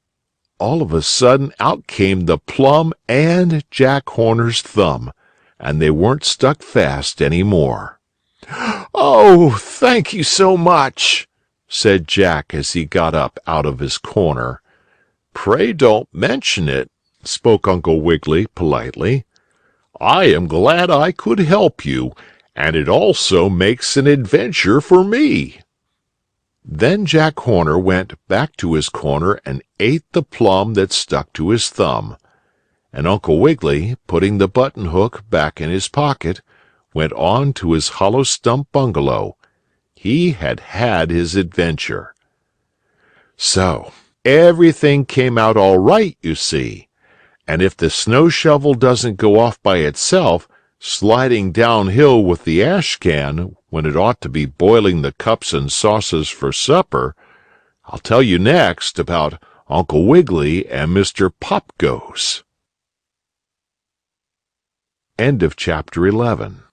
all of a sudden out came the plum and Jack Horner's thumb, and they weren't stuck fast any more. "Oh, thank you so much," said Jack as he got up out of his corner. "Pray don't mention it," spoke Uncle Wiggily politely. "I am glad I could help you, and it also makes an adventure for me." Then Jack Horner went back to his corner and ate the plum that stuck to his thumb, and Uncle Wiggily, putting the button hook back in his pocket, went on to his hollow stump bungalow. He had had his adventure. So, everything came out all right, you see. And if the snow shovel doesn't go off by itself, sliding downhill with the ash can, when it ought to be boiling the cups and saucers for supper, I'll tell you next about Uncle Wiggily and Mr. Pop-Goes. End of chapter 11.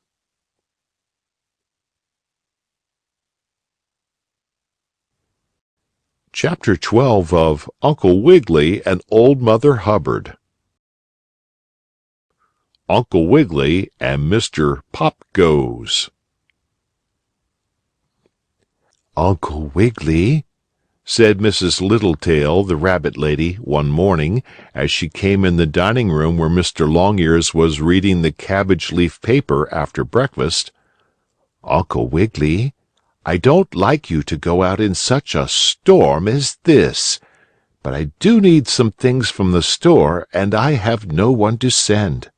Chapter 12 of Uncle Wiggily and Old Mother Hubbard. Uncle Wiggily and Mr. Pop-Goes. "Uncle Wiggily," said Mrs. Littletail, the rabbit lady, one morning, as she came in the dining room where Mr. Longears was reading the cabbage leaf paper after breakfast. "Uncle Wiggily, I don't like you to go out in such a storm as this, but I do need some things from the store, and I have no one to send."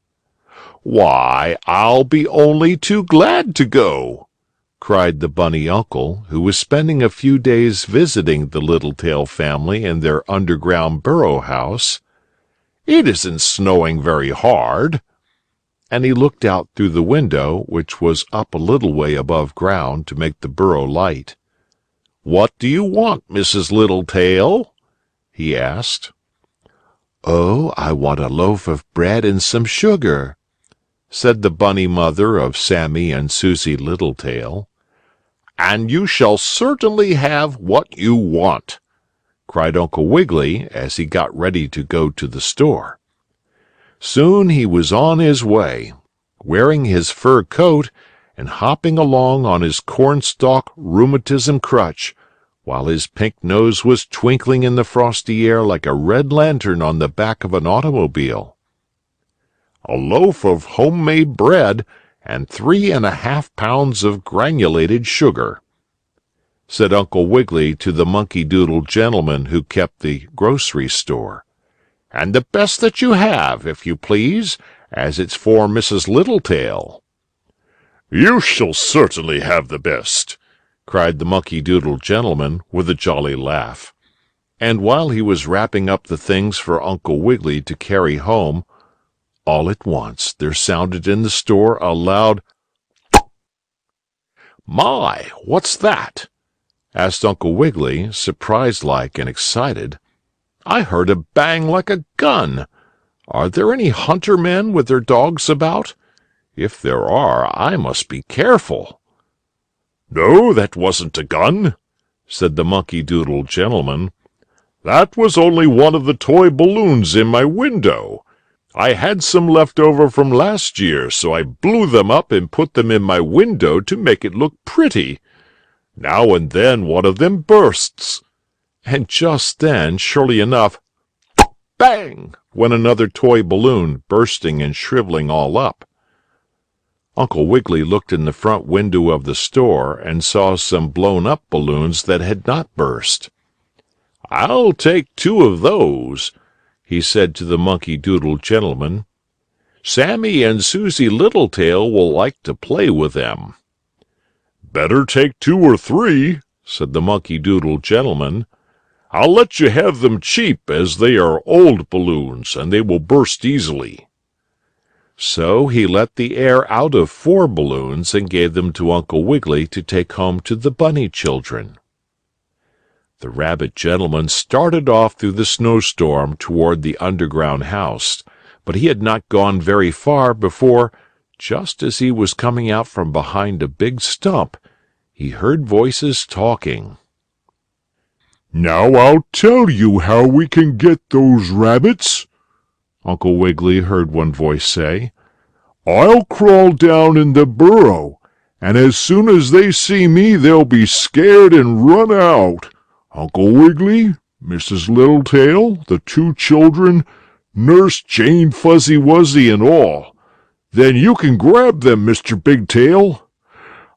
"Why, I'll be only too glad to go!" cried the bunny uncle, who was spending a few days visiting the Littletail family in their underground burrow house. "It isn't snowing very hard." And he looked out through the window, which was up a little way above ground to make the burrow light. "What do you want, Mrs. Littletail?" he asked. "Oh, I want a loaf of bread and some sugar," said the bunny mother of Sammie and Susie Littletail. "And you shall certainly have what you want," cried Uncle Wiggily as he got ready to go to the store. Soon he was on his way, wearing his fur coat and hopping along on his cornstalk rheumatism crutch, while his pink nose was twinkling in the frosty air like a red lantern on the back of an automobile. "A loaf of homemade bread and 3½ pounds of granulated sugar," said Uncle Wiggily to the monkey-doodle gentleman who kept the grocery store. "And the best that you have, if you please, as it's for Mrs. Littletail." "You shall certainly have the best," cried the monkey-doodle gentleman with a jolly laugh. And while he was wrapping up the things for Uncle Wiggily to carry home, all at once there sounded in the store a loud "My, what's that?" asked Uncle Wiggily, surprised-like and excited. "I heard a bang like a gun. Are there any hunter men with their dogs about? If there are, I must be careful." "No, that wasn't a gun," said the monkey-doodle gentleman. "That was only one of the toy balloons in my window. I had some left over from last year, so I blew them up and put them in my window to make it look pretty. Now and then one of them bursts." And just then, surely enough, bang! went another toy balloon, bursting and shriveling all up. Uncle Wiggily looked in the front window of the store and saw some blown-up balloons that had not burst. "I'll take 2 of those," he said to the monkey-doodle gentleman. "Sammie and Susie Littletail will like to play with them." "Better take 2 or 3, said the Monkey Doodle gentleman. "I'll let you have them cheap, as they are old balloons, and they will burst easily." So he let the air out of 4 balloons and gave them to Uncle Wiggily to take home to the bunny children. The rabbit gentleman started off through the snowstorm toward the underground house, but he had not gone very far before, just as he was coming out from behind a big stump, he heard voices talking. "Now I'll tell you how we can get those rabbits," Uncle Wiggily heard one voice say. "I'll crawl down in the burrow, and as soon as they see me they'll be scared and run out. Uncle Wiggily, Mrs. Littletail, the 2 children, Nurse Jane Fuzzy Wuzzy and all. Then you can grab them, Mr. Bigtail.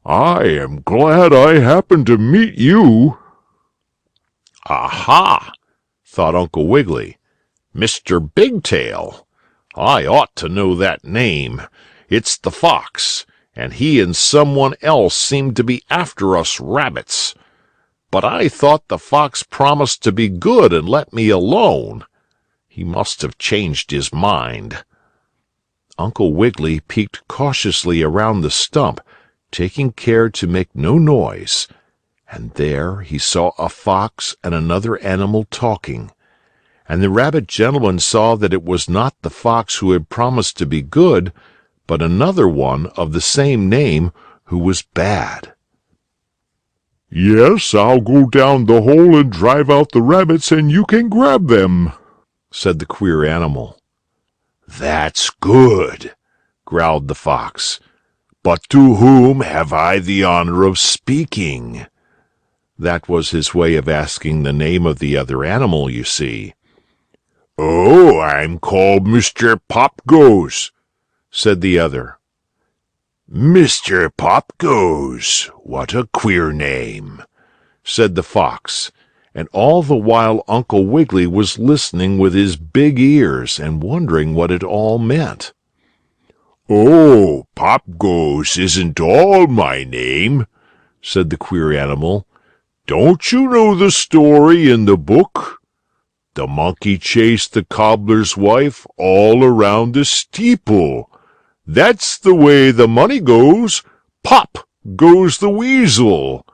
I am glad I happened to meet you." "Aha!" thought Uncle Wiggily. "Mr. Bigtail. I ought to know that name. It's the fox, and he and someone else seem to be after us rabbits. But I thought the fox promised to be good and let me alone. He must have changed his mind." Uncle Wiggily peeked cautiously around the stump, taking care to make no noise, and there he saw a fox and another animal talking, and the rabbit gentleman saw that it was not the fox who had promised to be good, but another one of the same name who was bad. "Yes, I'll go down the hole and drive out the rabbits, and you can grab them," said the queer animal. "That's good," growled the fox. "But to whom have I the honor of speaking?" That was his way of asking the name of the other animal, you see. "Oh, I'm called Mr. Pop-Goes," said the other. "Mr. Pop-Goes, what a queer name," said the fox, and all the while Uncle Wiggily was listening with his big ears and wondering what it all meant. "Oh, Pop-Goes isn't all my name," said the queer animal. "Don't you know the story in the book? The monkey chased the cobbler's wife all around the steeple. That's the way the money goes. Pop goes the weasel.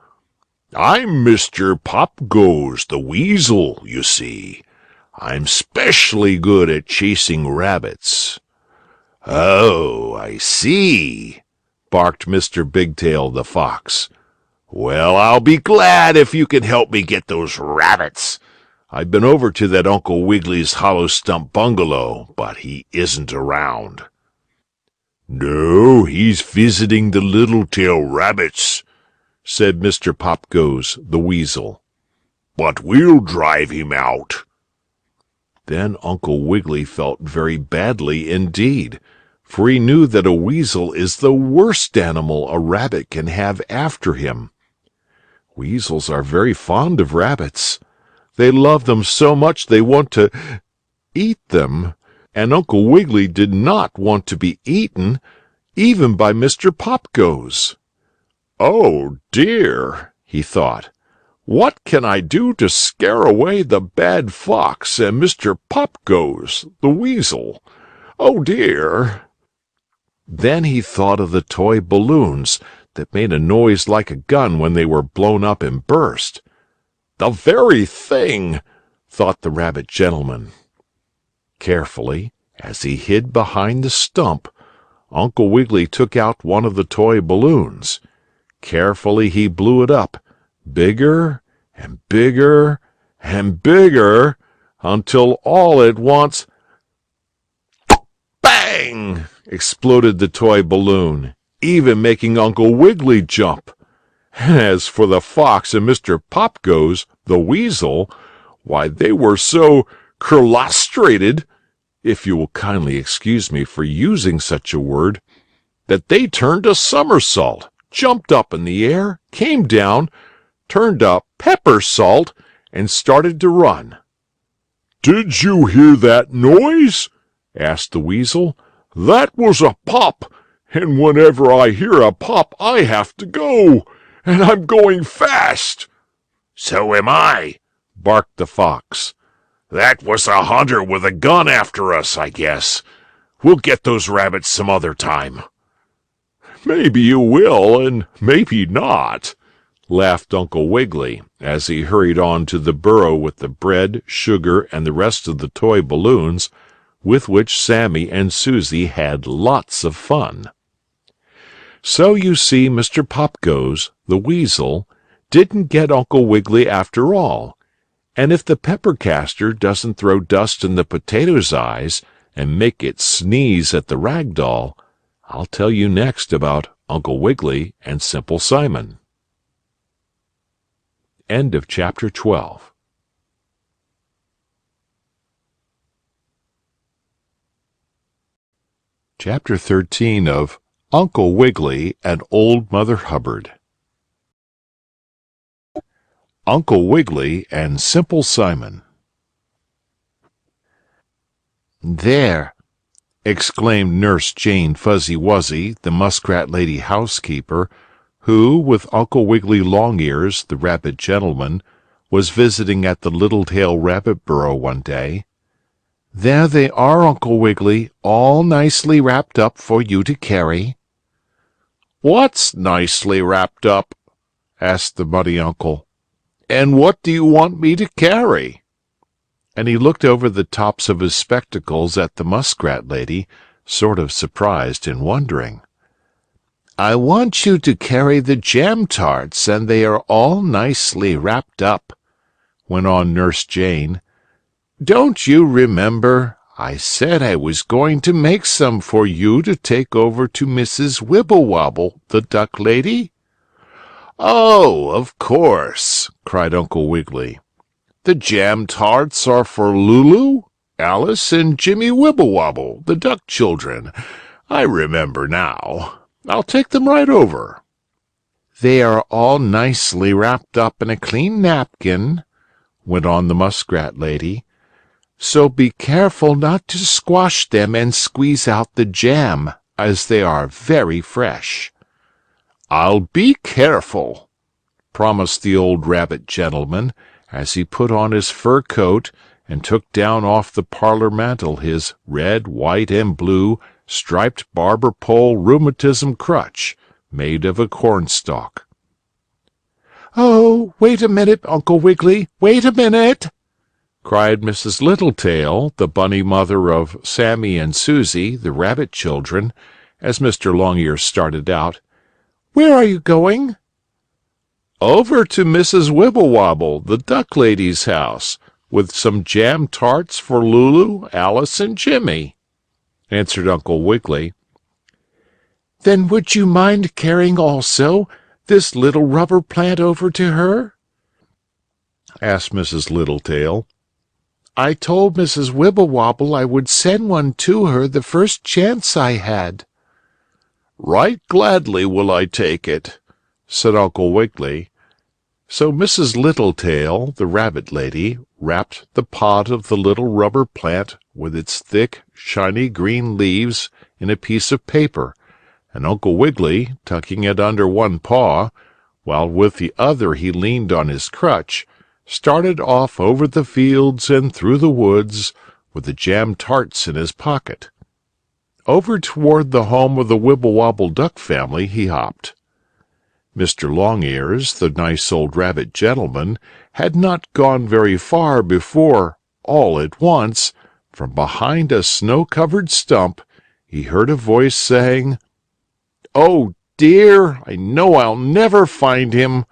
I'm Mr. Pop-Goes the weasel, you see. I'm specially good at chasing rabbits." "Oh, I see," barked Mr. Bigtail the fox. "Well, I'll be glad if you can help me get those rabbits. I've been over to that Uncle Wiggily's hollow stump bungalow, but he isn't around." "No, he's visiting the Littletail rabbits," said Mr. Pop-Goes the weasel. "But we'll drive him out." Then Uncle Wiggily felt very badly indeed, for he knew that a weasel is the worst animal a rabbit can have after him. Weasels are very fond of rabbits. They love them so much they want to eat them, and Uncle Wiggily did not want to be eaten, even by Mr. Pop-Goes. "Oh, dear," he thought. "What can I do to scare away the bad fox and Mr. Pop-Goes, the weasel? Oh, dear." Then he thought of the toy balloons that made a noise like a gun when they were blown up and burst. "The very thing," thought the rabbit gentleman. Carefully, as he hid behind the stump, Uncle Wiggily took out one of the toy balloons. Carefully he blew it up, bigger and bigger and bigger, until all at once, bang! exploded the toy balloon, even making Uncle Wiggily jump. As for the fox and Mr. Pop-Goes, the weasel, why, they were so curlostrated, if you will kindly excuse me for using such a word, that they turned a somersault, jumped up in the air, came down, turned a pepper salt, and started to run. "Did you hear that noise?" asked the weasel. "That was a pop, and whenever I hear a pop I have to go. and I'm going fast." "So am I," barked the fox. "That was a hunter with a gun after us, I guess. We'll get those rabbits some other time." "Maybe you will, and maybe not," laughed Uncle Wiggily as he hurried on to the burrow with the bread, sugar, and the rest of the toy balloons, with which Sammy and Susie had lots of fun. So you see Mr. Pop-Goes, the weasel, didn't get Uncle Wiggily after all, and if the pepper caster doesn't throw dust in the potato's eyes and make it sneeze at the rag doll, I'll tell you next about Uncle Wiggily and Simple Simon. End of chapter 12. Chapter 13 of Uncle Wiggily and Old Mother Hubbard. Uncle Wiggily and Simple Simon. "There!" exclaimed Nurse Jane Fuzzy Wuzzy, the muskrat lady housekeeper, who, with Uncle Wiggily Longears, the rabbit gentleman, was visiting at the Littletail rabbit burrow one day. "There they are, Uncle Wiggily, all nicely wrapped up for you to carry." "What's nicely wrapped up?" asked the bunny uncle. "And what do you want me to carry?" And he looked over the tops of his spectacles at the muskrat lady, sort of surprised and wondering. "I want you to carry the jam tarts, and they are all nicely wrapped up," went on Nurse Jane. "Don't you remember? I said I was going to make some for you to take over to Mrs. Wibblewobble, the duck lady." "Oh, of course!" cried Uncle Wiggily. "The jam tarts are for Lulu, Alice, and Jimmy Wibblewobble, the duck children. I remember now. I'll take them right over." "They are all nicely wrapped up in a clean napkin," went on the muskrat lady. "So be careful not to squash them and squeeze out the jam, as they are very fresh." "I'll be careful," promised the old rabbit gentleman, as he put on his fur coat and took down off the parlor mantel his red, white, and blue striped barber pole rheumatism crutch made of a cornstalk. "Oh, wait a minute, Uncle Wiggily, wait a minute!" cried Mrs. Littletail, the bunny mother of Sammy and Susie, the rabbit children, as Mr. Longears started out. "Where are you going?" "Over to Mrs. Wibblewobble, the duck lady's house, with some jam tarts for Lulu, Alice, and Jimmy," answered Uncle Wiggily. "Then would you mind carrying also this little rubber plant over to her?" asked Mrs. Littletail. "I told Mrs. Wibblewobble I would send one to her the first chance I had." "Right gladly will I take it," said Uncle Wiggily. So Mrs. Littletail, the rabbit lady, wrapped the pot of the little rubber plant with its thick, shiny green leaves in a piece of paper, and Uncle Wiggily, tucking it under one paw, while with the other he leaned on his crutch, started off over the fields and through the woods with the jam tarts in his pocket. Over toward the home of the Wibblewobble duck family he hopped. Mr. Longears, the nice old rabbit gentleman, had not gone very far before, all at once, from behind a snow-covered stump, he heard a voice saying, "Oh, dear, I know I'll never find him.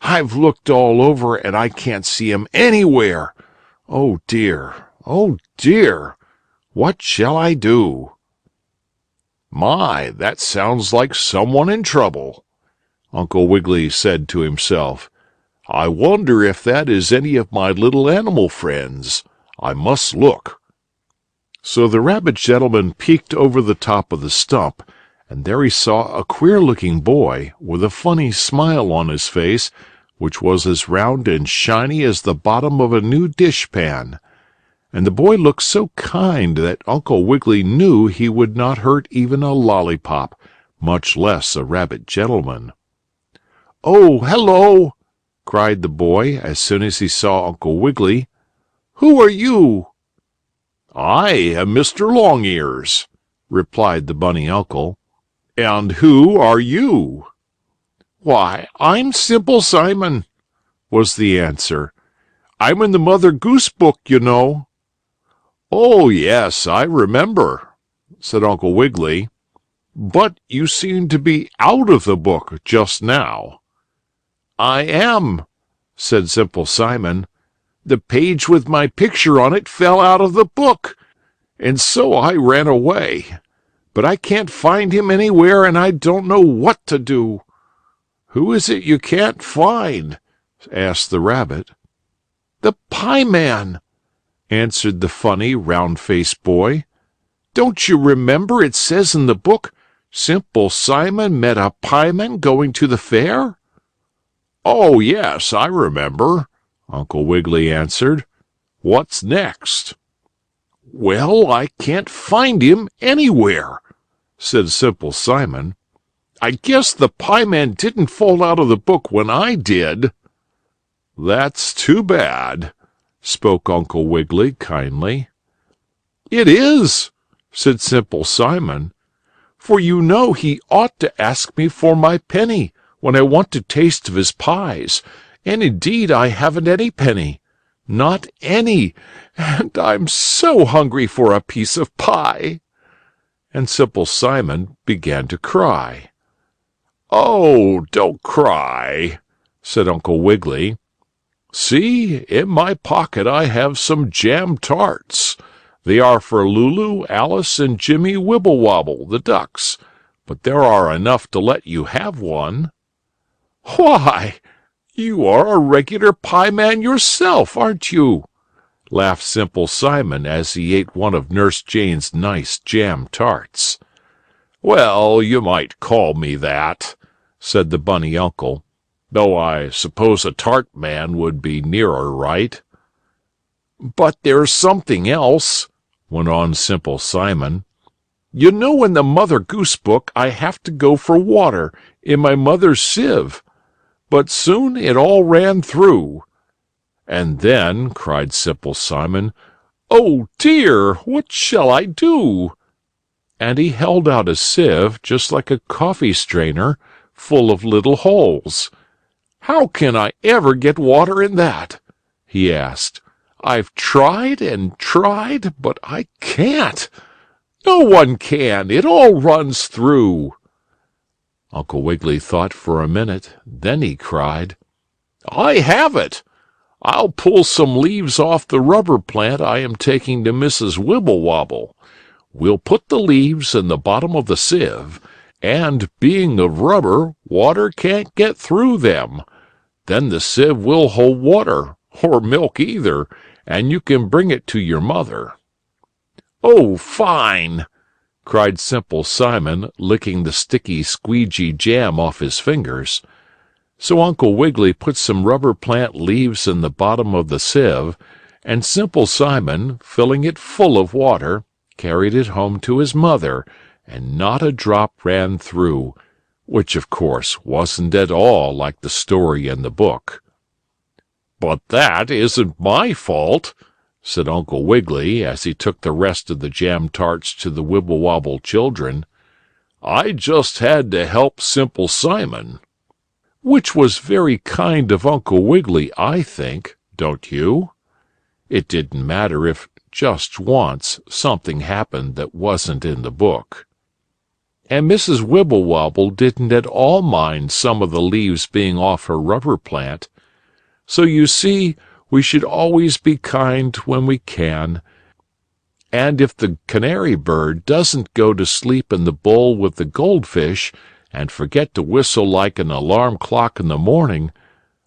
I've looked all over, and I can't see him anywhere. Oh, dear, oh, dear, what shall I do?" "My, that sounds like someone in trouble," Uncle Wiggily said to himself. "I wonder if that is any of my little animal friends. I must look." So the rabbit gentleman peeked over the top of the stump, and there he saw a queer-looking boy with a funny smile on his face, which was as round and shiny as the bottom of a new dishpan. And the boy looked so kind that Uncle Wiggily knew he would not hurt even a lollipop, much less a rabbit gentleman. "Oh, hello!" cried the boy as soon as he saw Uncle Wiggily. "Who are you?" "I am Mr. Longears," replied the bunny uncle. "And who are you?" "Why, I'm Simple Simon," was the answer. "I'm in the Mother Goose book, you know." "Oh, yes, I remember," said Uncle Wiggily. "But you seem to be out of the book just now." "I am," said Simple Simon. "The page with my picture on it fell out of the book, and so I ran away. But I can't find him anywhere, and I don't know what to do." "Who is it you can't find?" asked the rabbit. "The Pie Man," answered the funny, round-faced boy. "Don't you remember it says in the book, 'Simple Simon met a pieman going to the fair'?" "Oh, yes, I remember," Uncle Wiggily answered. "What's next?" "Well, I can't find him anywhere," said Simple Simon. "I guess the pie man didn't fall out of the book when I did." "That's too bad," spoke Uncle Wiggily kindly. "It is," said Simple Simon, "for you know he ought to ask me for my penny when I want a taste of his pies, and indeed I haven't any penny. Not any, and I'm so hungry for a piece of pie." And Simple Simon began to cry. "Oh, don't cry," said Uncle Wiggily. "See, in my pocket I have some jam tarts. They are for Lulu, Alice, and Jimmy Wibblewobble, the ducks, but there are enough to let you have one." "Why, you are a regular pie man yourself, aren't you?" laughed Simple Simon as he ate one of Nurse Jane's nice jam tarts. "Well, you might call me that," said the bunny uncle, "though I suppose a tart man would be nearer right." "But there's something else," went on Simple Simon. "You know in the Mother Goose book I have to go for water in my mother's sieve, but soon it all ran through." And then cried Simple Simon, "Oh, dear, what shall I do?" And he held out a sieve just like a coffee strainer, full of little holes. "How can I ever get water in that?" he asked. "I've tried and tried, but I can't. No one can. It all runs through." Uncle Wiggily thought for a minute. Then he cried, "I have it! I'll pull some leaves off the rubber plant I am taking to Mrs. Wibblewobble. We'll put the leaves in the bottom of the sieve, and, being of rubber, water can't get through them. Then the sieve will hold water, or milk either, and you can bring it to your mother." "Oh, fine!" cried Simple Simon, licking the sticky, squeegee jam off his fingers. So Uncle Wiggily put some rubber plant leaves in the bottom of the sieve, and Simple Simon, filling it full of water, carried it home to his mother, and not a drop ran through, which, of course, wasn't at all like the story in the book. "But that isn't my fault," said Uncle Wiggily as he took the rest of the jam tarts to the Wibblewobble children. "I just had to help Simple Simon." Which was very kind of Uncle Wiggily, I think, don't you? It didn't matter if, just once, something happened that wasn't in the book. And Mrs. Wibblewobble didn't at all mind some of the leaves being off her rubber plant. So you see, we should always be kind when we can. And if the canary bird doesn't go to sleep in the bowl with the goldfish, and forget to whistle like an alarm clock in the morning,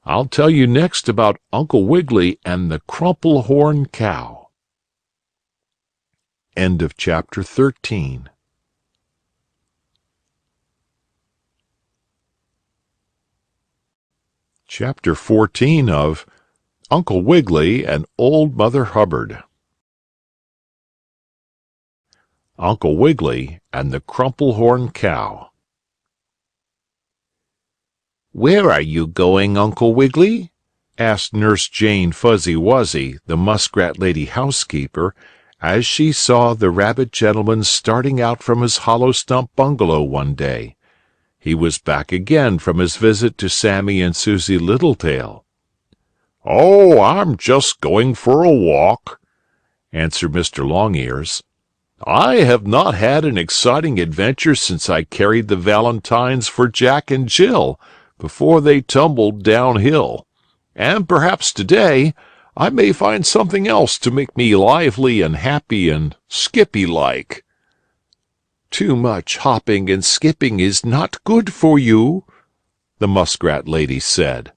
I'll tell you next about Uncle Wiggily and the Crumple-Horn Cow. End of chapter 13. Chapter 14 of Uncle Wiggily and Old Mother Hubbard. Uncle Wiggily and the Crumple-Horn Cow. "Where are you going, Uncle Wiggily?" asked Nurse Jane Fuzzy Wuzzy, the muskrat lady housekeeper, as she saw the rabbit gentleman starting out from his hollow stump bungalow one day. He was back again from his visit to Sammie and Susie Littletail. "Oh, I'm just going for a walk," answered Mr. Longears. "I have not had an exciting adventure since I carried the valentines for Jack and Jill before they tumbled downhill, and perhaps today I may find something else to make me lively and happy and skippy-like." "Too much hopping and skipping is not good for you," the muskrat lady said.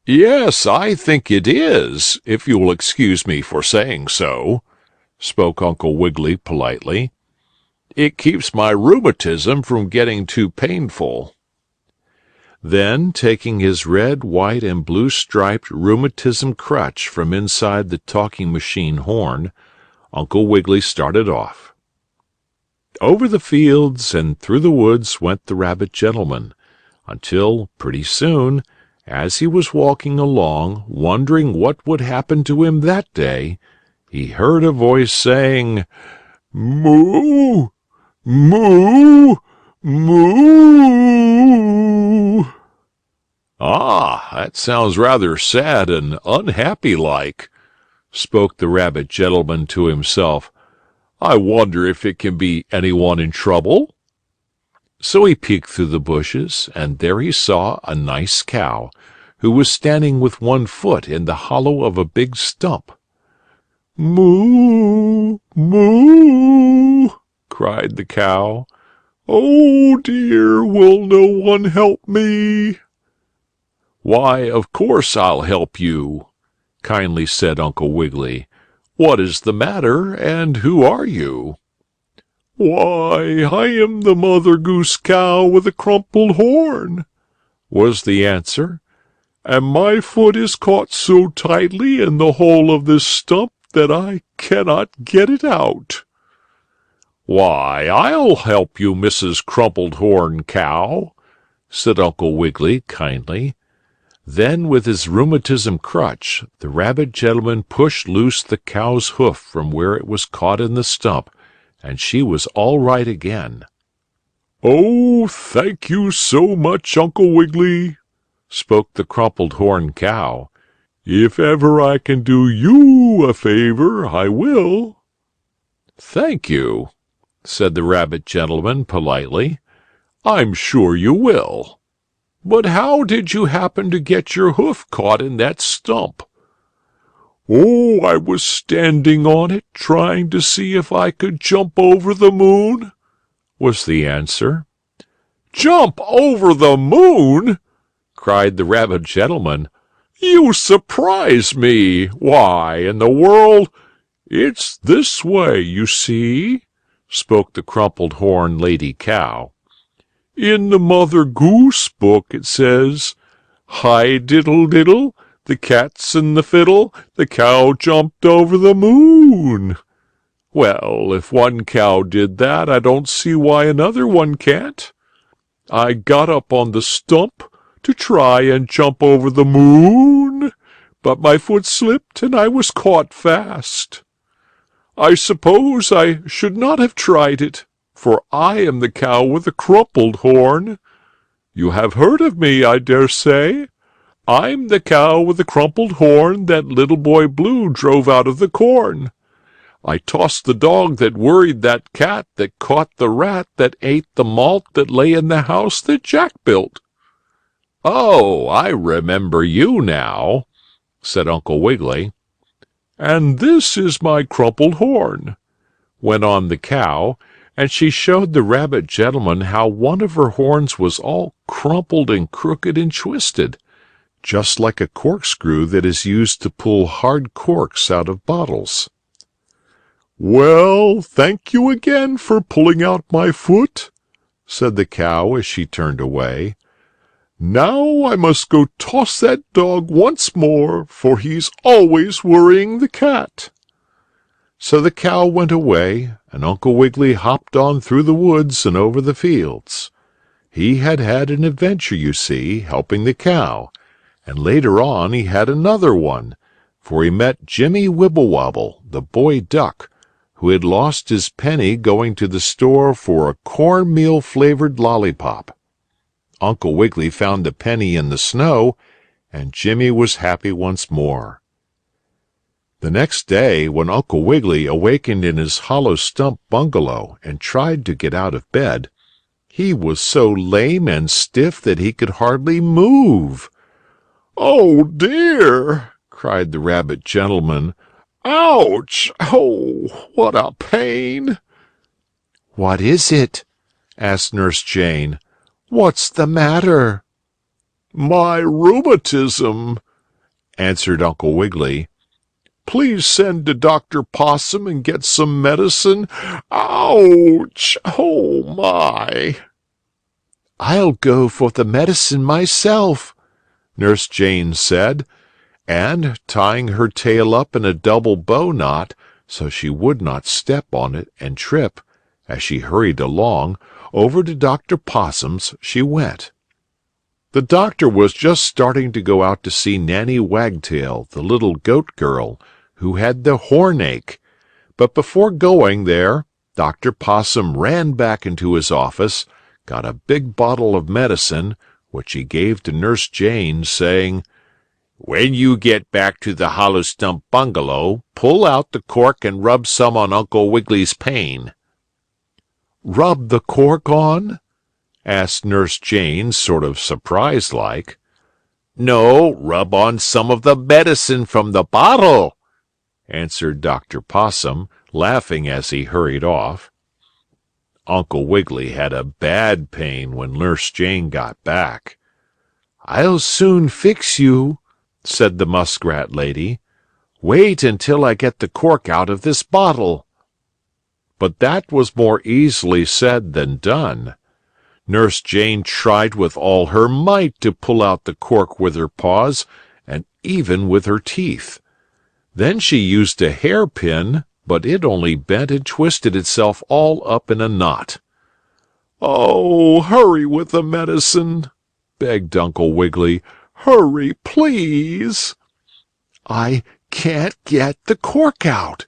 "Yes, I think it is, if you'll excuse me for saying so," spoke Uncle Wiggily politely. "It keeps my rheumatism from getting too painful." Then, taking his red, white, and blue-striped rheumatism crutch from inside the talking machine horn, Uncle Wiggily started off. Over the fields and through the woods went the rabbit gentleman, until, pretty soon, as he was walking along, wondering what would happen to him that day, he heard a voice saying, "Moo! Moo! Moo!" "Ah, that sounds rather sad and unhappy-like," spoke the rabbit gentleman to himself. "I wonder if it can be anyone in trouble?" So he peeked through the bushes, and there he saw a nice cow, who was standing with one foot in the hollow of a big stump. "Moo! Moo!" cried the cow. "Oh, dear, will no one help me?" "Why, of course I'll help you," kindly said Uncle Wiggily. "What is the matter, and who are you?" "Why, I am the Mother Goose Cow with a crumpled horn," was the answer, "and my foot is caught so tightly in the hole of this stump that I cannot get it out." "Why, I'll help you, Mrs. Crumpled Horn Cow," said Uncle Wiggily kindly. Then, with his rheumatism crutch, the rabbit gentleman pushed loose the cow's hoof from where it was caught in the stump, and she was all right again. "Oh, thank you so much, Uncle Wiggily," spoke the crumpled horn cow. "If ever I can do you a favor, I will." "Thank you," said the rabbit gentleman politely. "I'm sure you will. But how did you happen to get your hoof caught in that stump?" "Oh, I was standing on it, trying to see if I could jump over the moon," was the answer. "Jump over the moon!" cried the rabbit gentleman. "You surprise me! Why in the world—" "It's this way, you see," spoke the crumpled horn lady cow. "In the Mother Goose book it says, 'Hi diddle diddle, the cat's in the fiddle, the cow jumped over the moon.' Well, if one cow did that, I don't see why another one can't. I got up on the stump to try and jump over the moon, but my foot slipped and I was caught fast. I suppose I should not have tried it, for I am the cow with the crumpled horn. You have heard of me, I dare say. I'm the cow with the crumpled horn that Little Boy Blue drove out of the corn. I tossed the dog that worried that cat that caught the rat that ate the malt that lay in the house that Jack built." "Oh, I remember you now," said Uncle Wiggily. "And this is my crumpled horn," went on the cow, and she showed the rabbit gentleman how one of her horns was all crumpled and crooked and twisted, just like a corkscrew that is used to pull hard corks out of bottles. "Well, thank you again for pulling out my foot," said the cow as she turned away. "Now I must go toss that dog once more, for he's always worrying the cat." So the cow went away, and Uncle Wiggily hopped on through the woods and over the fields. He had had an adventure, you see, helping the cow, and later on he had another one, for he met Jimmy Wibblewobble, the boy duck, who had lost his penny going to the store for a cornmeal-flavored lollipop. Uncle Wiggily found the penny in the snow, and Jimmy was happy once more. The next day, when Uncle Wiggily awakened in his hollow stump bungalow and tried to get out of bed, he was so lame and stiff that he could hardly move. "Oh, dear!" cried the rabbit gentleman. "Ouch! Oh, what a pain!" "What is it?" asked Nurse Jane. "What's the matter?" "My rheumatism," answered Uncle Wiggily. "Please send to Dr. Possum and get some medicine. Ouch! Oh, my!" "I'll go for the medicine myself," Nurse Jane said, and, tying her tail up in a double bow knot so she would not step on it and trip, as she hurried along, over to Dr. Possum's she went. The doctor was just starting to go out to see Nanny Wagtail, the little goat girl, who had the hornache, but before going there, Dr. Possum ran back into his office, got a big bottle of medicine, which he gave to Nurse Jane, saying, "When you get back to the hollow stump bungalow, pull out the cork and rub some on Uncle Wiggily's pain." "Rub the cork on?" asked Nurse Jane, sort of surprised-like. "No, rub on some of the medicine from the bottle," answered Dr. Possum, laughing as he hurried off. Uncle Wiggily had a bad pain when Nurse Jane got back. "I'll soon fix you," said the muskrat lady. "Wait until I get the cork out of this bottle." But that was more easily said than done. Nurse Jane tried with all her might to pull out the cork with her paws and even with her teeth. Then she used a hairpin, but it only bent and twisted itself all up in a knot. "Oh, hurry with the medicine," begged Uncle Wiggily. "Hurry, please." "I can't get the cork out,"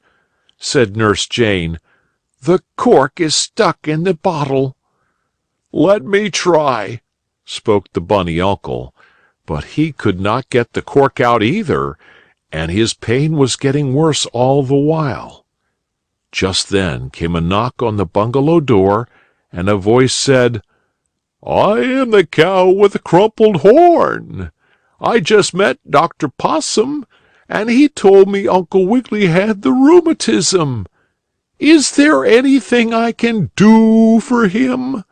said Nurse Jane. "The cork is stuck in the bottle." "Let me try," spoke the bunny uncle, but he could not get the cork out either, and his pain was getting worse all the while. Just then came a knock on the bungalow door, and a voice said, "I am the cow with the crumpled horn. I just met Dr. Possum, and he told me Uncle Wiggily had the rheumatism. Is there anything I can do for him?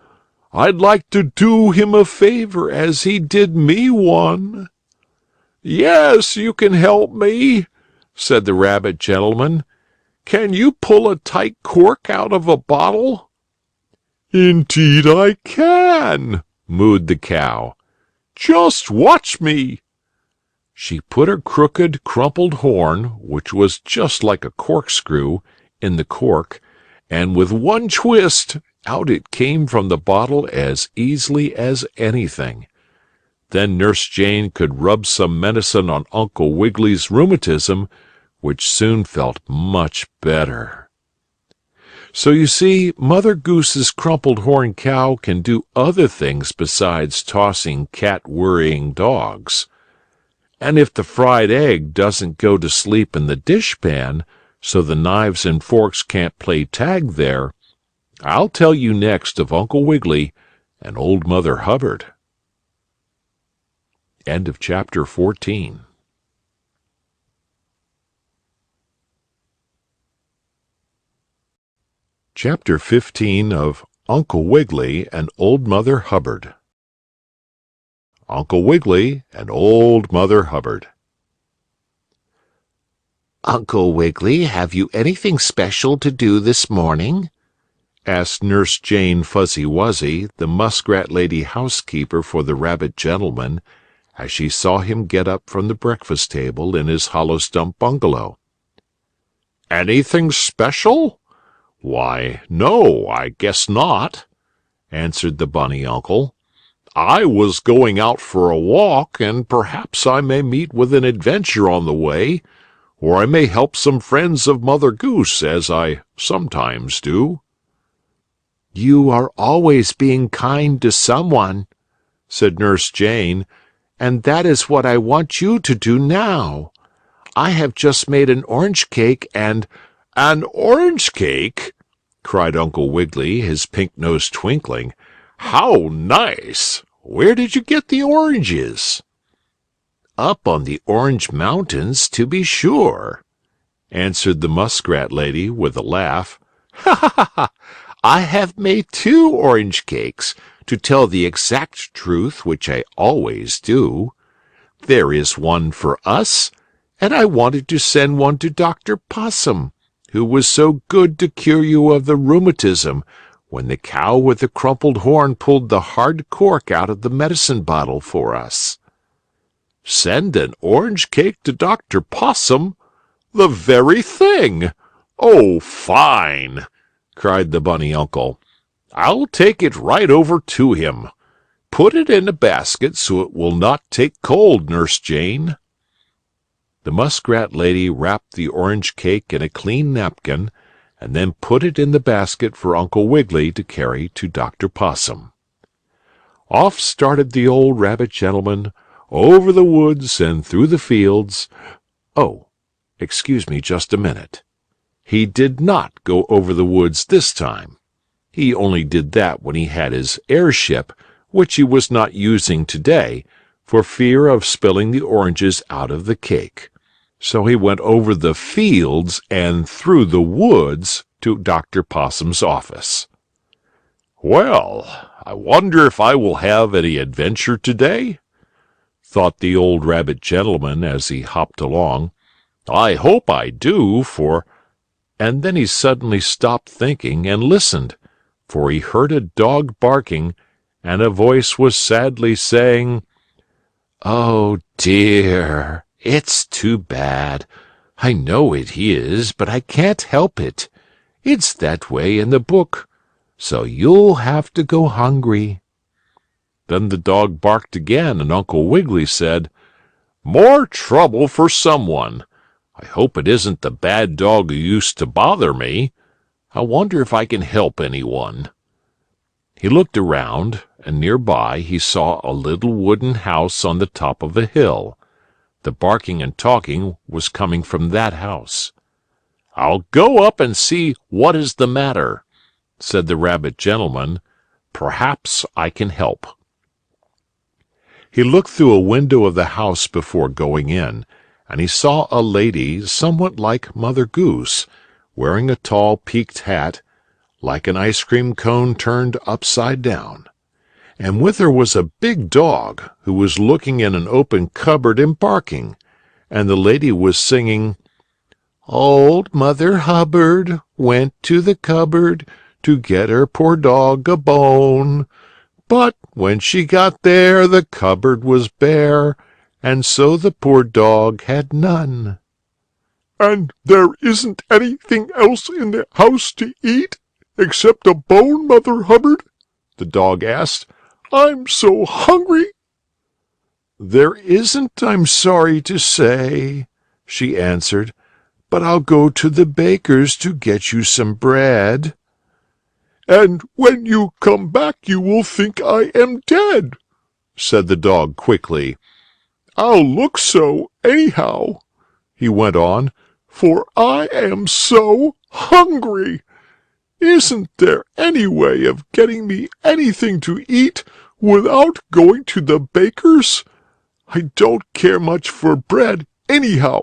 I'd like to do him a favor as he did me one." "Yes, you can help me," said the rabbit gentleman. "Can you pull a tight cork out of a bottle?" "Indeed I can," mooed the cow. "Just watch me." She put her crooked, crumpled horn, which was just like a corkscrew, in the cork, and with one twist, out it came from the bottle as easily as anything. Then Nurse Jane could rub some medicine on Uncle Wiggily's rheumatism, which soon felt much better. So you see, Mother Goose's crumpled horn cow can do other things besides tossing cat-worrying dogs. And if the fried egg doesn't go to sleep in the dishpan, so the knives and forks can't play tag there, I'll tell you next of Uncle Wiggily and Old Mother Hubbard. End of chapter 14. Chapter 15 of Uncle Wiggily and Old Mother Hubbard. Uncle Wiggily and Old Mother Hubbard. "Uncle Wiggily, have you anything special to do this morning?" asked Nurse Jane Fuzzy Wuzzy, the muskrat lady housekeeper for the rabbit gentleman, as she saw him get up from the breakfast table in his hollow stump bungalow. "Anything special? Why, no, I guess not," answered the bunny uncle. I was going out for a walk, and perhaps I may meet with an adventure on the way, or I may help some friends of Mother Goose, as I sometimes do." "You are always being kind to someone," said Nurse Jane, "and that is what I want you to do now. I have just made an orange cake and—" "An orange cake?" cried Uncle Wiggily, his pink nose twinkling. "How nice! Where did you get the oranges?" "Up on the Orange Mountains, to be sure," answered the muskrat lady with a laugh. "Ha ha ha! I have made 2 orange cakes, to tell the exact truth, which I always do. There is one for us, and I wanted to send one to Dr. Possum, who was so good to cure you of the rheumatism when the cow with the crumpled horn pulled the hard cork out of the medicine bottle for us." "Send an orange cake to Dr. Possum? The very thing! Oh, fine!" cried the bunny uncle. "I'll take it right over to him. Put it in a basket so it will not take cold, Nurse Jane." The muskrat lady wrapped the orange cake in a clean napkin and then put it in the basket for Uncle Wiggily to carry to Dr. Possum. Off started the old rabbit gentleman, over the woods and through the fields. Oh, excuse me just a minute. He did not go over the woods this time. He only did that when he had his airship, which he was not using today, for fear of spilling the oranges out of the cake. So he went over the fields and through the woods to Dr. Possum's office. "Well, I wonder if I will have any adventure today?" thought the old rabbit gentleman as he hopped along. "I hope I do, for—" And then he suddenly stopped thinking and listened, for he heard a dog barking, and a voice was sadly saying, "Oh, dear, it's too bad. I know it is, but I can't help it. It's that way in the book, so you'll have to go hungry." Then the dog barked again, and Uncle Wiggily said, "More trouble for someone. I hope it isn't the bad dog who used to bother me. I wonder if I can help anyone." He looked around, and nearby he saw a little wooden house on the top of a hill. The barking and talking was coming from that house. "I'll go up and see what is the matter," said the rabbit gentleman. "Perhaps I can help." He looked through a window of the house before going in, and he saw a lady somewhat like Mother Goose, wearing a tall peaked hat, like an ice cream cone turned upside down. And with her was a big dog, who was looking in an open cupboard and barking, and the lady was singing, "Old Mother Hubbard went to the cupboard to get her poor dog a bone. But when she got there, the cupboard was bare, and so the poor dog had none." "And there isn't anything else in the house to eat, except a bone, Mother Hubbard?" the dog asked. "I'm so hungry." "There isn't, I'm sorry to say," she answered, "but I'll go to the baker's to get you some bread." "And when you come back you will think I am dead," said the dog quickly. "I'll look so, anyhow," he went on, "for I am so hungry. Isn't there any way of getting me anything to eat without going to the baker's? I don't care much for bread, anyhow."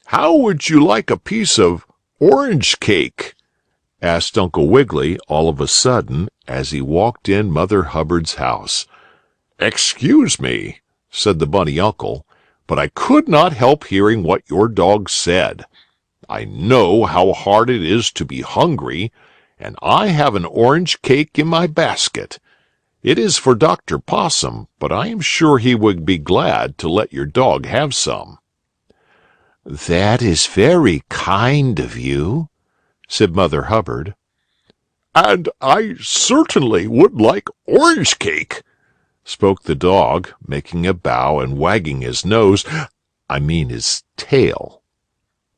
"How would you like a piece of orange cake?" asked Uncle Wiggily all of a sudden as he walked in Mother Hubbard's house. "Excuse me," said the bunny uncle, "but I could not help hearing what your dog said. I know how hard it is to be hungry, and I have an orange cake in my basket. It is for Dr. Possum, but I am sure he would be glad to let your dog have some." "That is very kind of you," said Mother Hubbard. And I certainly would like orange cake, spoke the dog, making a bow and wagging his nose, his tail.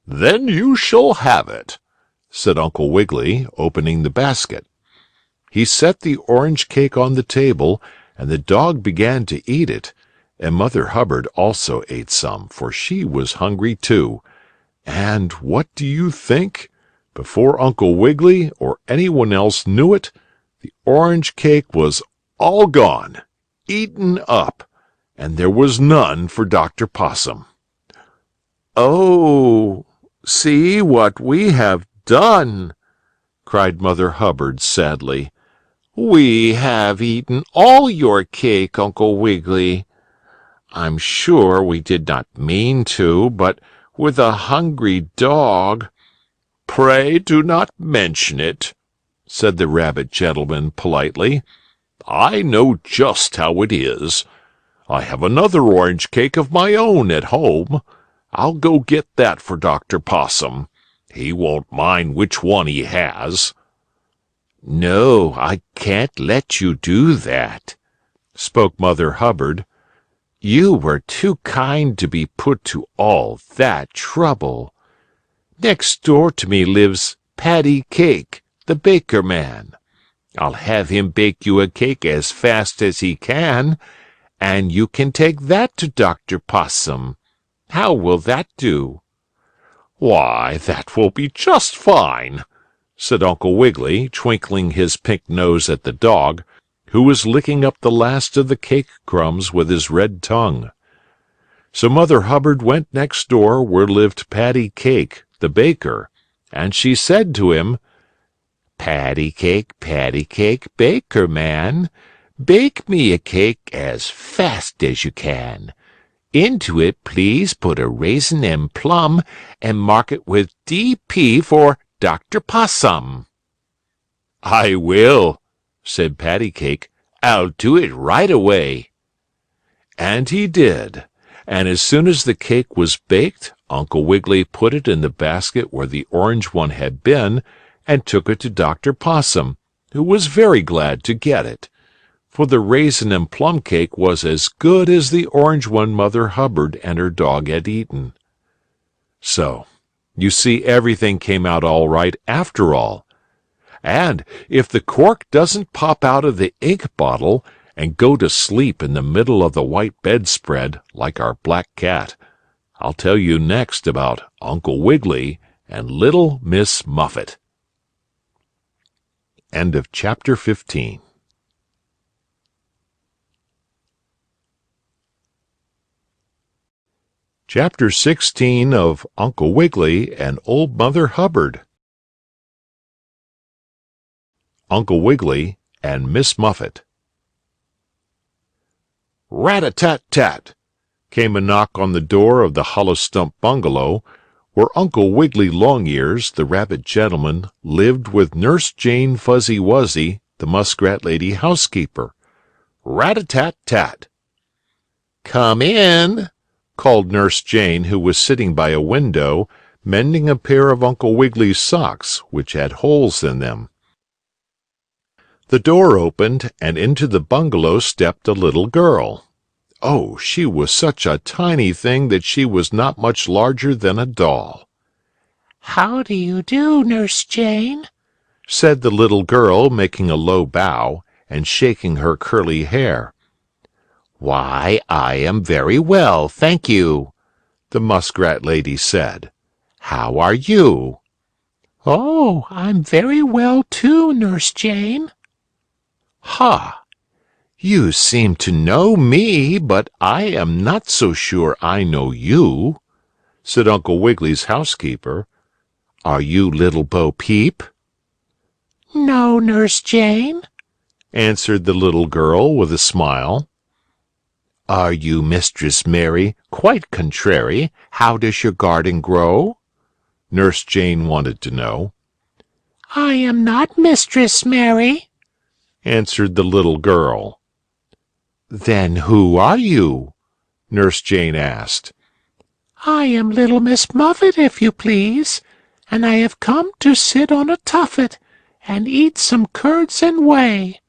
Then you shall have it, said Uncle Wiggily, opening the basket. He set the orange cake on the table, and the dog began to eat it, and Mother Hubbard also ate some, for she was hungry too. And what do you think? Before Uncle Wiggily or anyone else knew it, the orange cake was all gone, eaten up, and there was none for Dr. Possum. "Oh, see what we have done!" cried Mother Hubbard sadly. "We have eaten all your cake, Uncle Wiggily. I'm sure we did not mean to, but with a hungry dog—" "Pray do not mention it," said the rabbit gentleman politely. "I know just how it is. I have another orange cake of my own at home. I'll go get that for Dr. Possum. He won't mind which one he has." "No, I can't let you do that," spoke Mother Hubbard. "You were too kind to be put to all that trouble. Next door to me lives Paddy Cake, the baker man. I'll have him bake you a cake as fast as he can, and you can take that to Dr. Possum. How will that do?" "Why, that will be just fine," said Uncle Wiggily, twinkling his pink nose at the dog, who was licking up the last of the cake crumbs with his red tongue. So Mother Hubbard went next door where lived Paddy Cake, the baker, and she said to him, Paddy Cake, baker man, bake me a cake as fast as you can. Into it please put a raisin and plum, and mark it with D.P. for Dr. Possum." "I will," said Paddy Cake. "I'll do it right away." And he did, and as soon as the cake was baked, Uncle Wiggily put it in the basket where the orange one had been, and took it to Dr. Possum, who was very glad to get it, for the raisin and plum cake was as good as the orange one Mother Hubbard and her dog had eaten. So, you see, everything came out all right after all. And if the cork doesn't pop out of the ink bottle and go to sleep in the middle of the white bedspread like our black cat, I'll tell you next about Uncle Wiggily and Little Miss Muffet. End of chapter 15. Chapter 16 of Uncle Wiggily and Old Mother Hubbard. Uncle Wiggily and Miss Muffet. Rat-a-tat-tat! Came a knock on the door of the hollow stump bungalow, where Uncle Wiggily Longears, the rabbit gentleman, lived with Nurse Jane Fuzzy Wuzzy, the muskrat lady housekeeper. Rat-a-tat-tat! "Come in!" called Nurse Jane, who was sitting by a window, mending a pair of Uncle Wiggily's socks, which had holes in them. The door opened, and into the bungalow stepped a little girl. Oh, she was such a tiny thing that she was not much larger than a doll. "How do you do, Nurse Jane?" said the little girl, making a low bow and shaking her curly hair. "Why, I am very well, thank you," the muskrat lady said. "How are you?" "Oh, I'm very well too, Nurse Jane." "Ha! You seem to know me, but I am not so sure I know you," said Uncle Wiggily's housekeeper. "Are you Little Bo Peep?" "No, Nurse Jane," answered the little girl with a smile. "Are you Mistress Mary? Quite contrary. How does your garden grow?" Nurse Jane wanted to know. "I am not Mistress Mary," answered the little girl. "Then who are you?" Nurse Jane asked. "I am Little Miss Muffet, if you please, and I have come to sit on a tuffet and eat some curds and whey.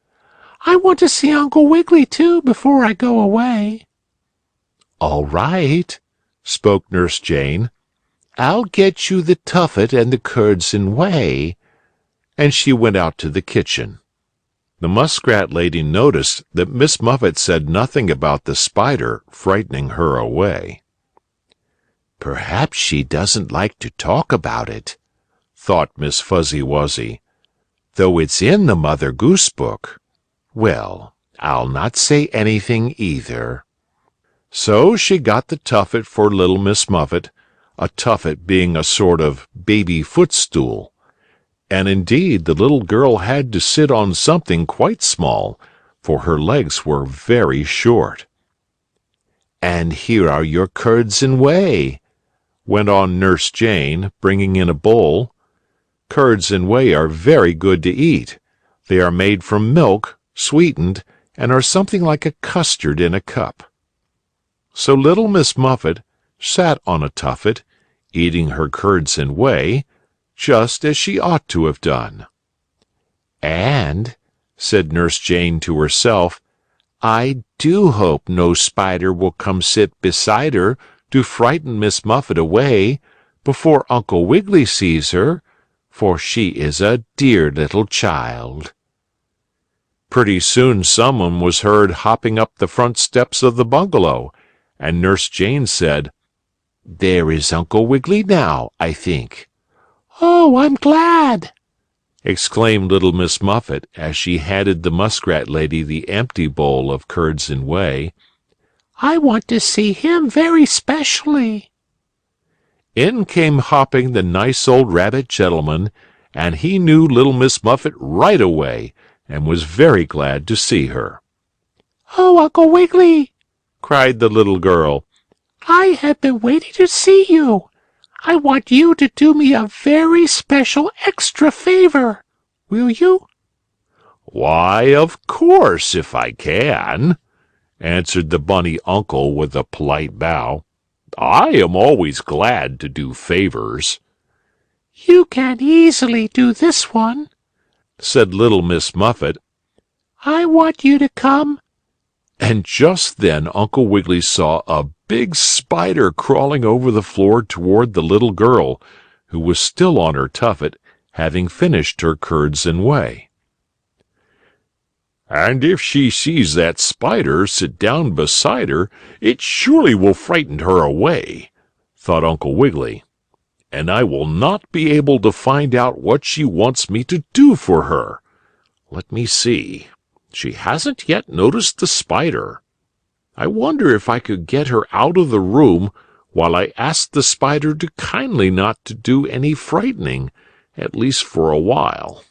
I want to see Uncle Wiggily, too, before I go away." "All right," spoke Nurse Jane. "I'll get you the tuffet and the curds and whey." And she went out to the kitchen. The muskrat lady noticed that Miss Muffet said nothing about the spider frightening her away. "Perhaps she doesn't like to talk about it," thought Miss Fuzzy Wuzzy, "though it's in the Mother Goose book. Well, I'll not say anything either." So she got the tuffet for little Miss Muffet, a tuffet being a sort of baby footstool. And indeed the little girl had to sit on something quite small, for her legs were very short. "And here are your curds and whey," went on Nurse Jane, bringing in a bowl. Curds and whey are very good to eat. They are made from milk, sweetened, and are something like a custard in a cup. So little Miss Muffet sat on a tuffet, eating her curds and whey, just as she ought to have done. "And," said Nurse Jane to herself, "I do hope no spider will come sit beside her to frighten Miss Muffet away before Uncle Wiggily sees her, for she is a dear little child." Pretty soon someone was heard hopping up the front steps of the bungalow, and Nurse Jane said, "There is Uncle Wiggily now, I think." "Oh, I'm glad!" exclaimed little Miss Muffet as she handed the muskrat lady the empty bowl of curds and whey. "I want to see him very specially." In came hopping the nice old rabbit gentleman, and he knew little Miss Muffet right away and was very glad to see her. "Oh, Uncle Wiggily!" cried the little girl. "I have been waiting to see you. I want you to do me a very special extra favor. Will you?" "Why, of course, if I can," answered the bunny uncle with a polite bow. "I am always glad to do favors." "You can easily do this one," said little Miss Muffet. "I want you to come—" And just then Uncle Wiggily saw a big spider crawling over the floor toward the little girl, who was still on her tuffet, having finished her curds and whey. "And if she sees that spider sit down beside her, it surely will frighten her away," thought Uncle Wiggily. "And I will not be able to find out what she wants me to do for her. Let me see. She hasn't yet noticed the spider. I wonder if I could get her out of the room while I ask the spider to kindly not to do any frightening, at least for a while."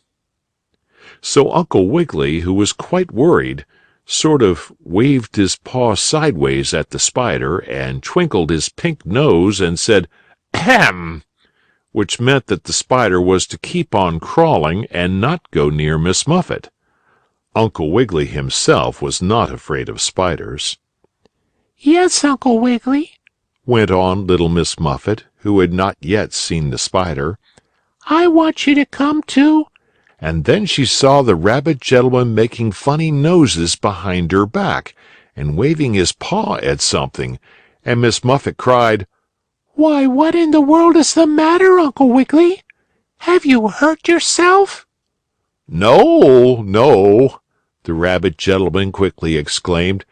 So Uncle Wiggily, who was quite worried, sort of waved his paw sideways at the spider and twinkled his pink nose and said, "Ahem!" which meant that the spider was to keep on crawling and not go near Miss Muffet. Uncle Wiggily himself was not afraid of spiders. "Yes, Uncle Wiggily," went on little Miss Muffet, who had not yet seen the spider. "I want you to come too." And then she saw the rabbit gentleman making funny noses behind her back and waving his paw at something, and Miss Muffet cried, "Why, what in the world is the matter, Uncle Wiggily? Have you hurt yourself?" "No, no," the rabbit gentleman quickly exclaimed.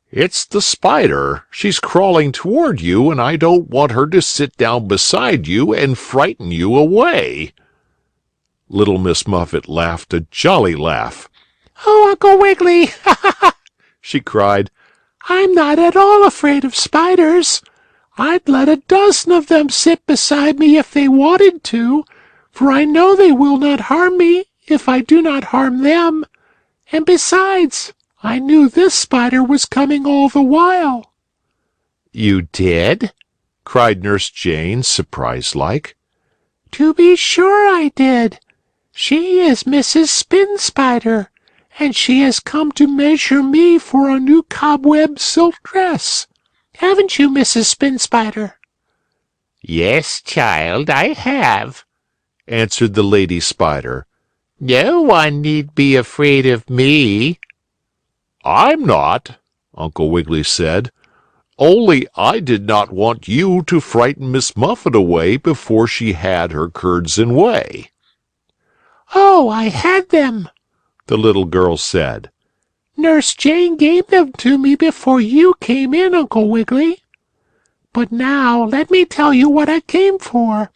"It's the spider. She's crawling toward you, and I don't want her to sit down beside you and frighten you away." Little Miss Muffet laughed a jolly laugh. "Oh, Uncle Wiggily," she cried, "I'm not at all afraid of spiders. I'd let a dozen of them sit beside me if they wanted to, for I know they will not harm me if I do not harm them. And besides, I knew this spider was coming all the while." "You did?" cried Nurse Jane, surprised-like. "To be sure I did. She is Mrs. Spin Spider, and she has come to measure me for a new cobweb silk dress. Haven't you, Mrs. Spin Spider?" "Yes, child, I have," answered the lady spider. No one need be afraid of me. I'm not, Uncle Wiggily said. Only I did not want you to frighten Miss Muffet away before she had her curds and whey. Oh, I had them, the little girl said. Nurse Jane gave them to me before you came in, Uncle Wiggily. But now let me tell you what I came for,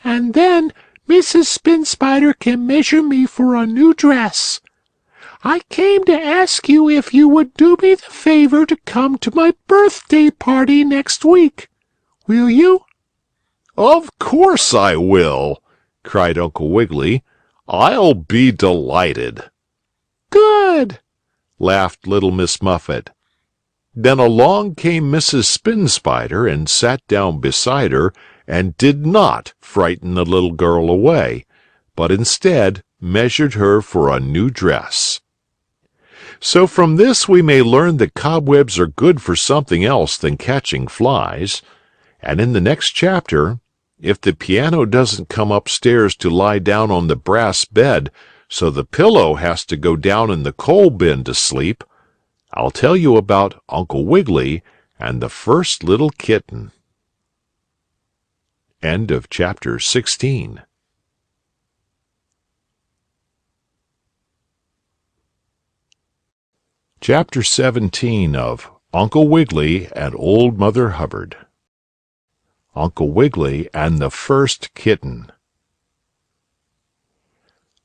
and then Mrs. Spin Spider can measure me for a new dress. I came to ask you if you would do me the favor to come to my birthday party next week. Will you? Of course I will, cried Uncle Wiggily. I'll be delighted. Good, laughed little Miss Muffet. Then along came Mrs. Spin Spider and sat down beside her and did not frighten the little girl away, but instead measured her for a new dress. So from this we may learn that cobwebs are good for something else than catching flies, and in the next chapter, if the piano doesn't come upstairs to lie down on the brass bed so the pillow has to go down in the coal bin to sleep, I'll tell you about Uncle Wiggily and the first little kitten. End of chapter 16. Chapter 17 of Uncle Wiggily and Old Mother Hubbard. Uncle Wiggily and the First Kitten.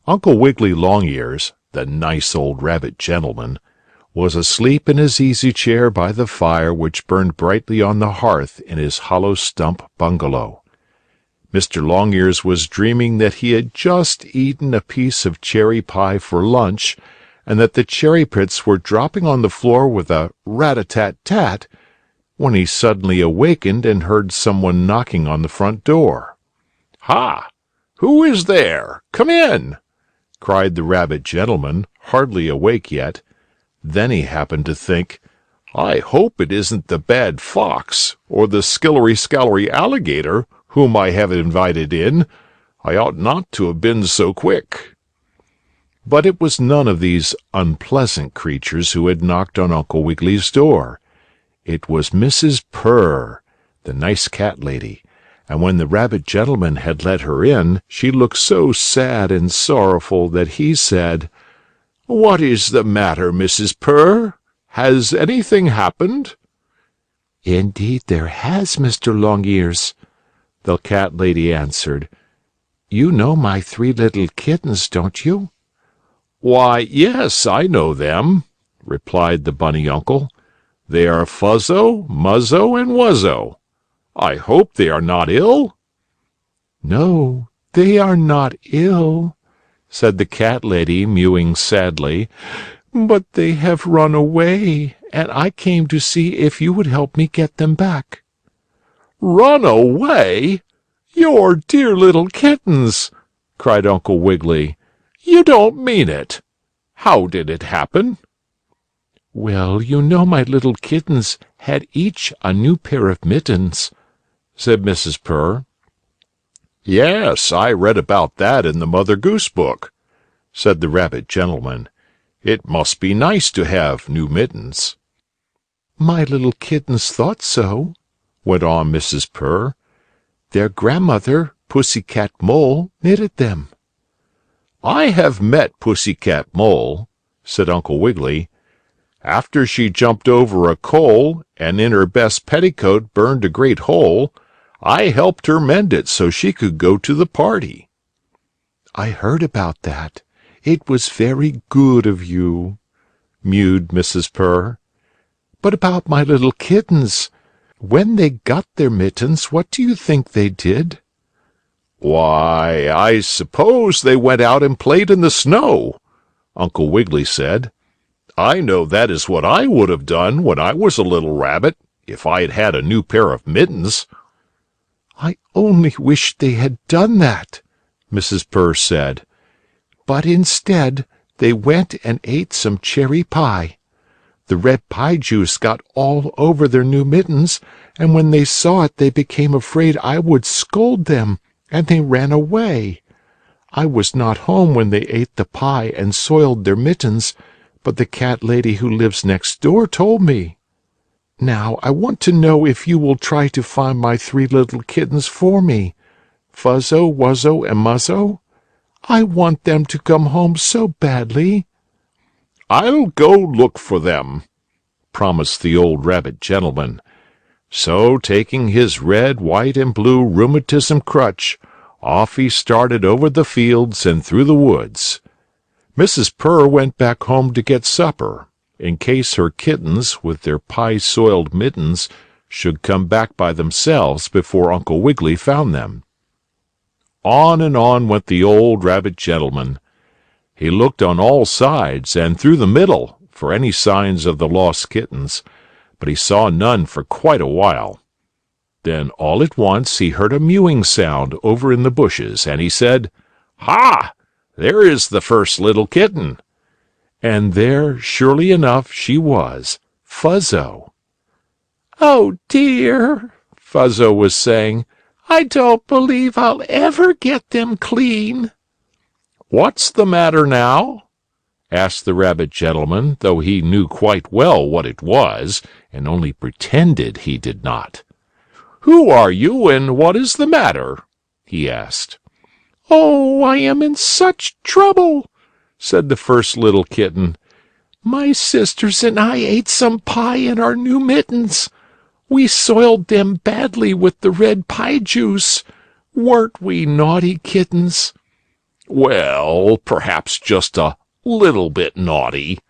Uncle Wiggily Longears, the nice old rabbit gentleman, was asleep in his easy chair by the fire which burned brightly on the hearth in his hollow stump bungalow. Mr. Longears was dreaming that he had just eaten a piece of cherry pie for lunch, and that the cherry pits were dropping on the floor with a rat-a-tat-tat, when he suddenly awakened and heard someone knocking on the front door. "Ha! Who is there? Come in!" cried the rabbit gentleman, hardly awake yet. Then he happened to think, "I hope it isn't the bad fox, or the skillery-scalery alligator, whom I have invited in. I ought not to have been so quick." But it was none of these unpleasant creatures who had knocked on Uncle Wiggily's door. It was Mrs. Purr, the nice cat lady, and when the rabbit gentleman had let her in, she looked so sad and sorrowful that he said, "What is the matter, Mrs. Purr? Has anything happened?" "Indeed there has, Mr. Longears," the cat lady answered. "You know my 3 little kittens, don't you?" "Why, yes, I know them," replied the bunny uncle. "They are Fuzzo, Muzzo, and Wuzzo. I hope they are not ill?" "No, they are not ill," said the cat lady, mewing sadly, "but they have run away, and I came to see if you would help me get them back." "Run away? Your dear little kittens!" cried Uncle Wiggily. "You don't mean it. How did it happen?" "Well, you know my little kittens had each a new pair of mittens," said Mrs. Purr. "Yes, I read about that in the Mother Goose book," said the rabbit gentleman. "It must be nice to have new mittens." "My little kittens thought so," went on Mrs. Purr. "Their grandmother, Pussy-cat Mole, knitted them." "I have met Pussy-cat Mole," said Uncle Wiggily. "After she jumped over a coal and in her best petticoat burned a great hole, I helped her mend it so she could go to the party." "I heard about that. It was very good of you," mewed Mrs. Purr. "But about my little kittens, when they got their mittens, what do you think they did?" "Why, I suppose they went out and played in the snow," Uncle Wiggily said. "I know that is what I would have done when I was a little rabbit, if I had had a new pair of mittens." "I only wish they had done that," Mrs. Purr said. "But instead, they went and ate some cherry pie. The red pie juice got all over their new mittens, and when they saw it they became afraid I would scold them, and they ran away. I was not home when they ate the pie and soiled their mittens, but the cat lady who lives next door told me. Now I want to know if you will try to find my 3 little kittens for me, Fuzzo, Wuzzo, and Muzzo. I want them to come home so badly." "I'll go look for them," promised the old rabbit gentleman. So, taking his red, white, and blue rheumatism crutch, off he started over the fields and through the woods. Mrs. Purr went back home to get supper, in case her kittens, with their pie-soiled mittens, should come back by themselves before Uncle Wiggily found them. On and on went the old rabbit gentleman. He looked on all sides and through the middle for any signs of the lost kittens, but he saw none for quite a while. Then all at once he heard a mewing sound over in the bushes, and he said, "Ha! There is the first little kitten." And there, surely enough, she was, Fuzzo. "Oh, dear," Fuzzo was saying, "I don't believe I'll ever get them clean." "What's the matter now?" asked the rabbit gentleman, though he knew quite well what it was, and only pretended he did not. "Who are you, and what is the matter?" he asked. "Oh, I am in such trouble," said the first little kitten. "My sisters and I ate some pie in our new mittens. We soiled them badly with the red pie juice. Weren't we naughty kittens?" "Well, perhaps just a little bit naughty,"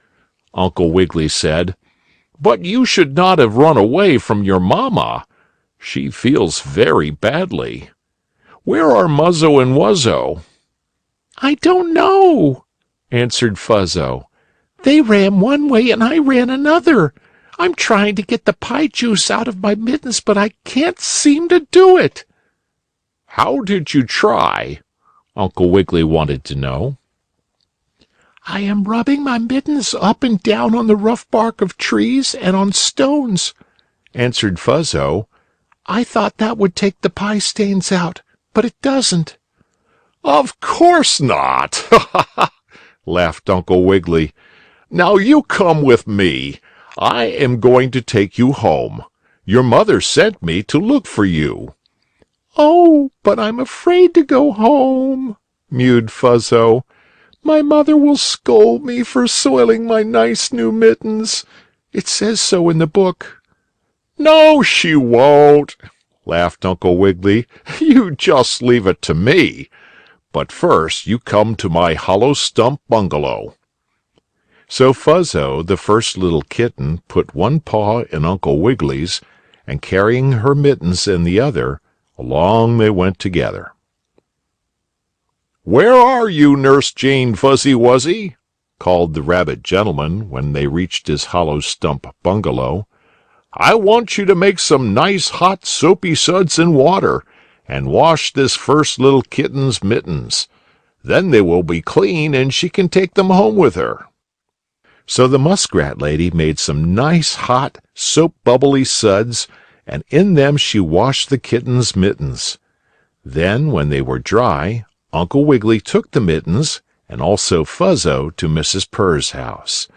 Uncle Wiggily said. "But you should not have run away from your mamma. She feels very badly. Where are Muzzo and Wuzzo?" "I don't know," answered Fuzzo. "They ran one way and I ran another. I'm trying to get the pie juice out of my mittens, but I can't seem to do it." "How did you try?" Uncle Wiggily wanted to know. "I am rubbing my mittens up and down on the rough bark of trees and on stones," answered Fuzzo. "I thought that would take the pie stains out, but it doesn't." "Of course not!" laughed Uncle Wiggily. "Now you come with me. I am going to take you home. Your mother sent me to look for you." "Oh, but I'm afraid to go home," mewed Fuzzo. "My mother will scold me for soiling my nice new mittens. It says so in the book." "No, she won't," laughed Uncle Wiggily. "You just leave it to me. But first you come to my hollow stump bungalow." So Fuzzo, the first little kitten, put one paw in Uncle Wiggily's, and carrying her mittens in the other, along they went together. "Where are you, Nurse Jane Fuzzy Wuzzy?" called the rabbit gentleman when they reached his hollow stump bungalow. "I want you to make some nice hot soapy suds and water, and wash this first little kitten's mittens. Then they will be clean, and she can take them home with her." So the muskrat lady made some nice hot soap-bubbly suds, and in them she washed the kitten's mittens. Then, when they were dry, Uncle Wiggily took the mittens, and also Fuzzo, to Mrs. Purr's house.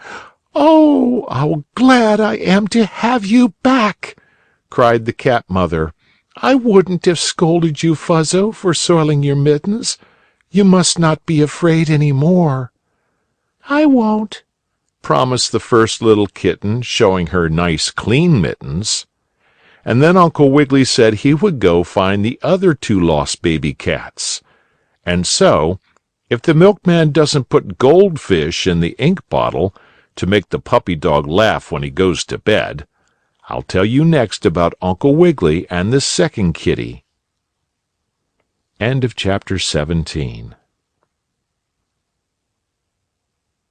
"Oh, how glad I am to have you back!" cried the cat mother. "I wouldn't have scolded you, Fuzzo, for soiling your mittens. You must not be afraid any more." "I won't," promised the first little kitten, showing her nice clean mittens. And then Uncle Wiggily said he would go find the other 2 lost baby cats. And so, if the milkman doesn't put goldfish in the ink bottle to make the puppy dog laugh when he goes to bed, I'll tell you next about Uncle Wiggily and the second kitty. End of chapter 17.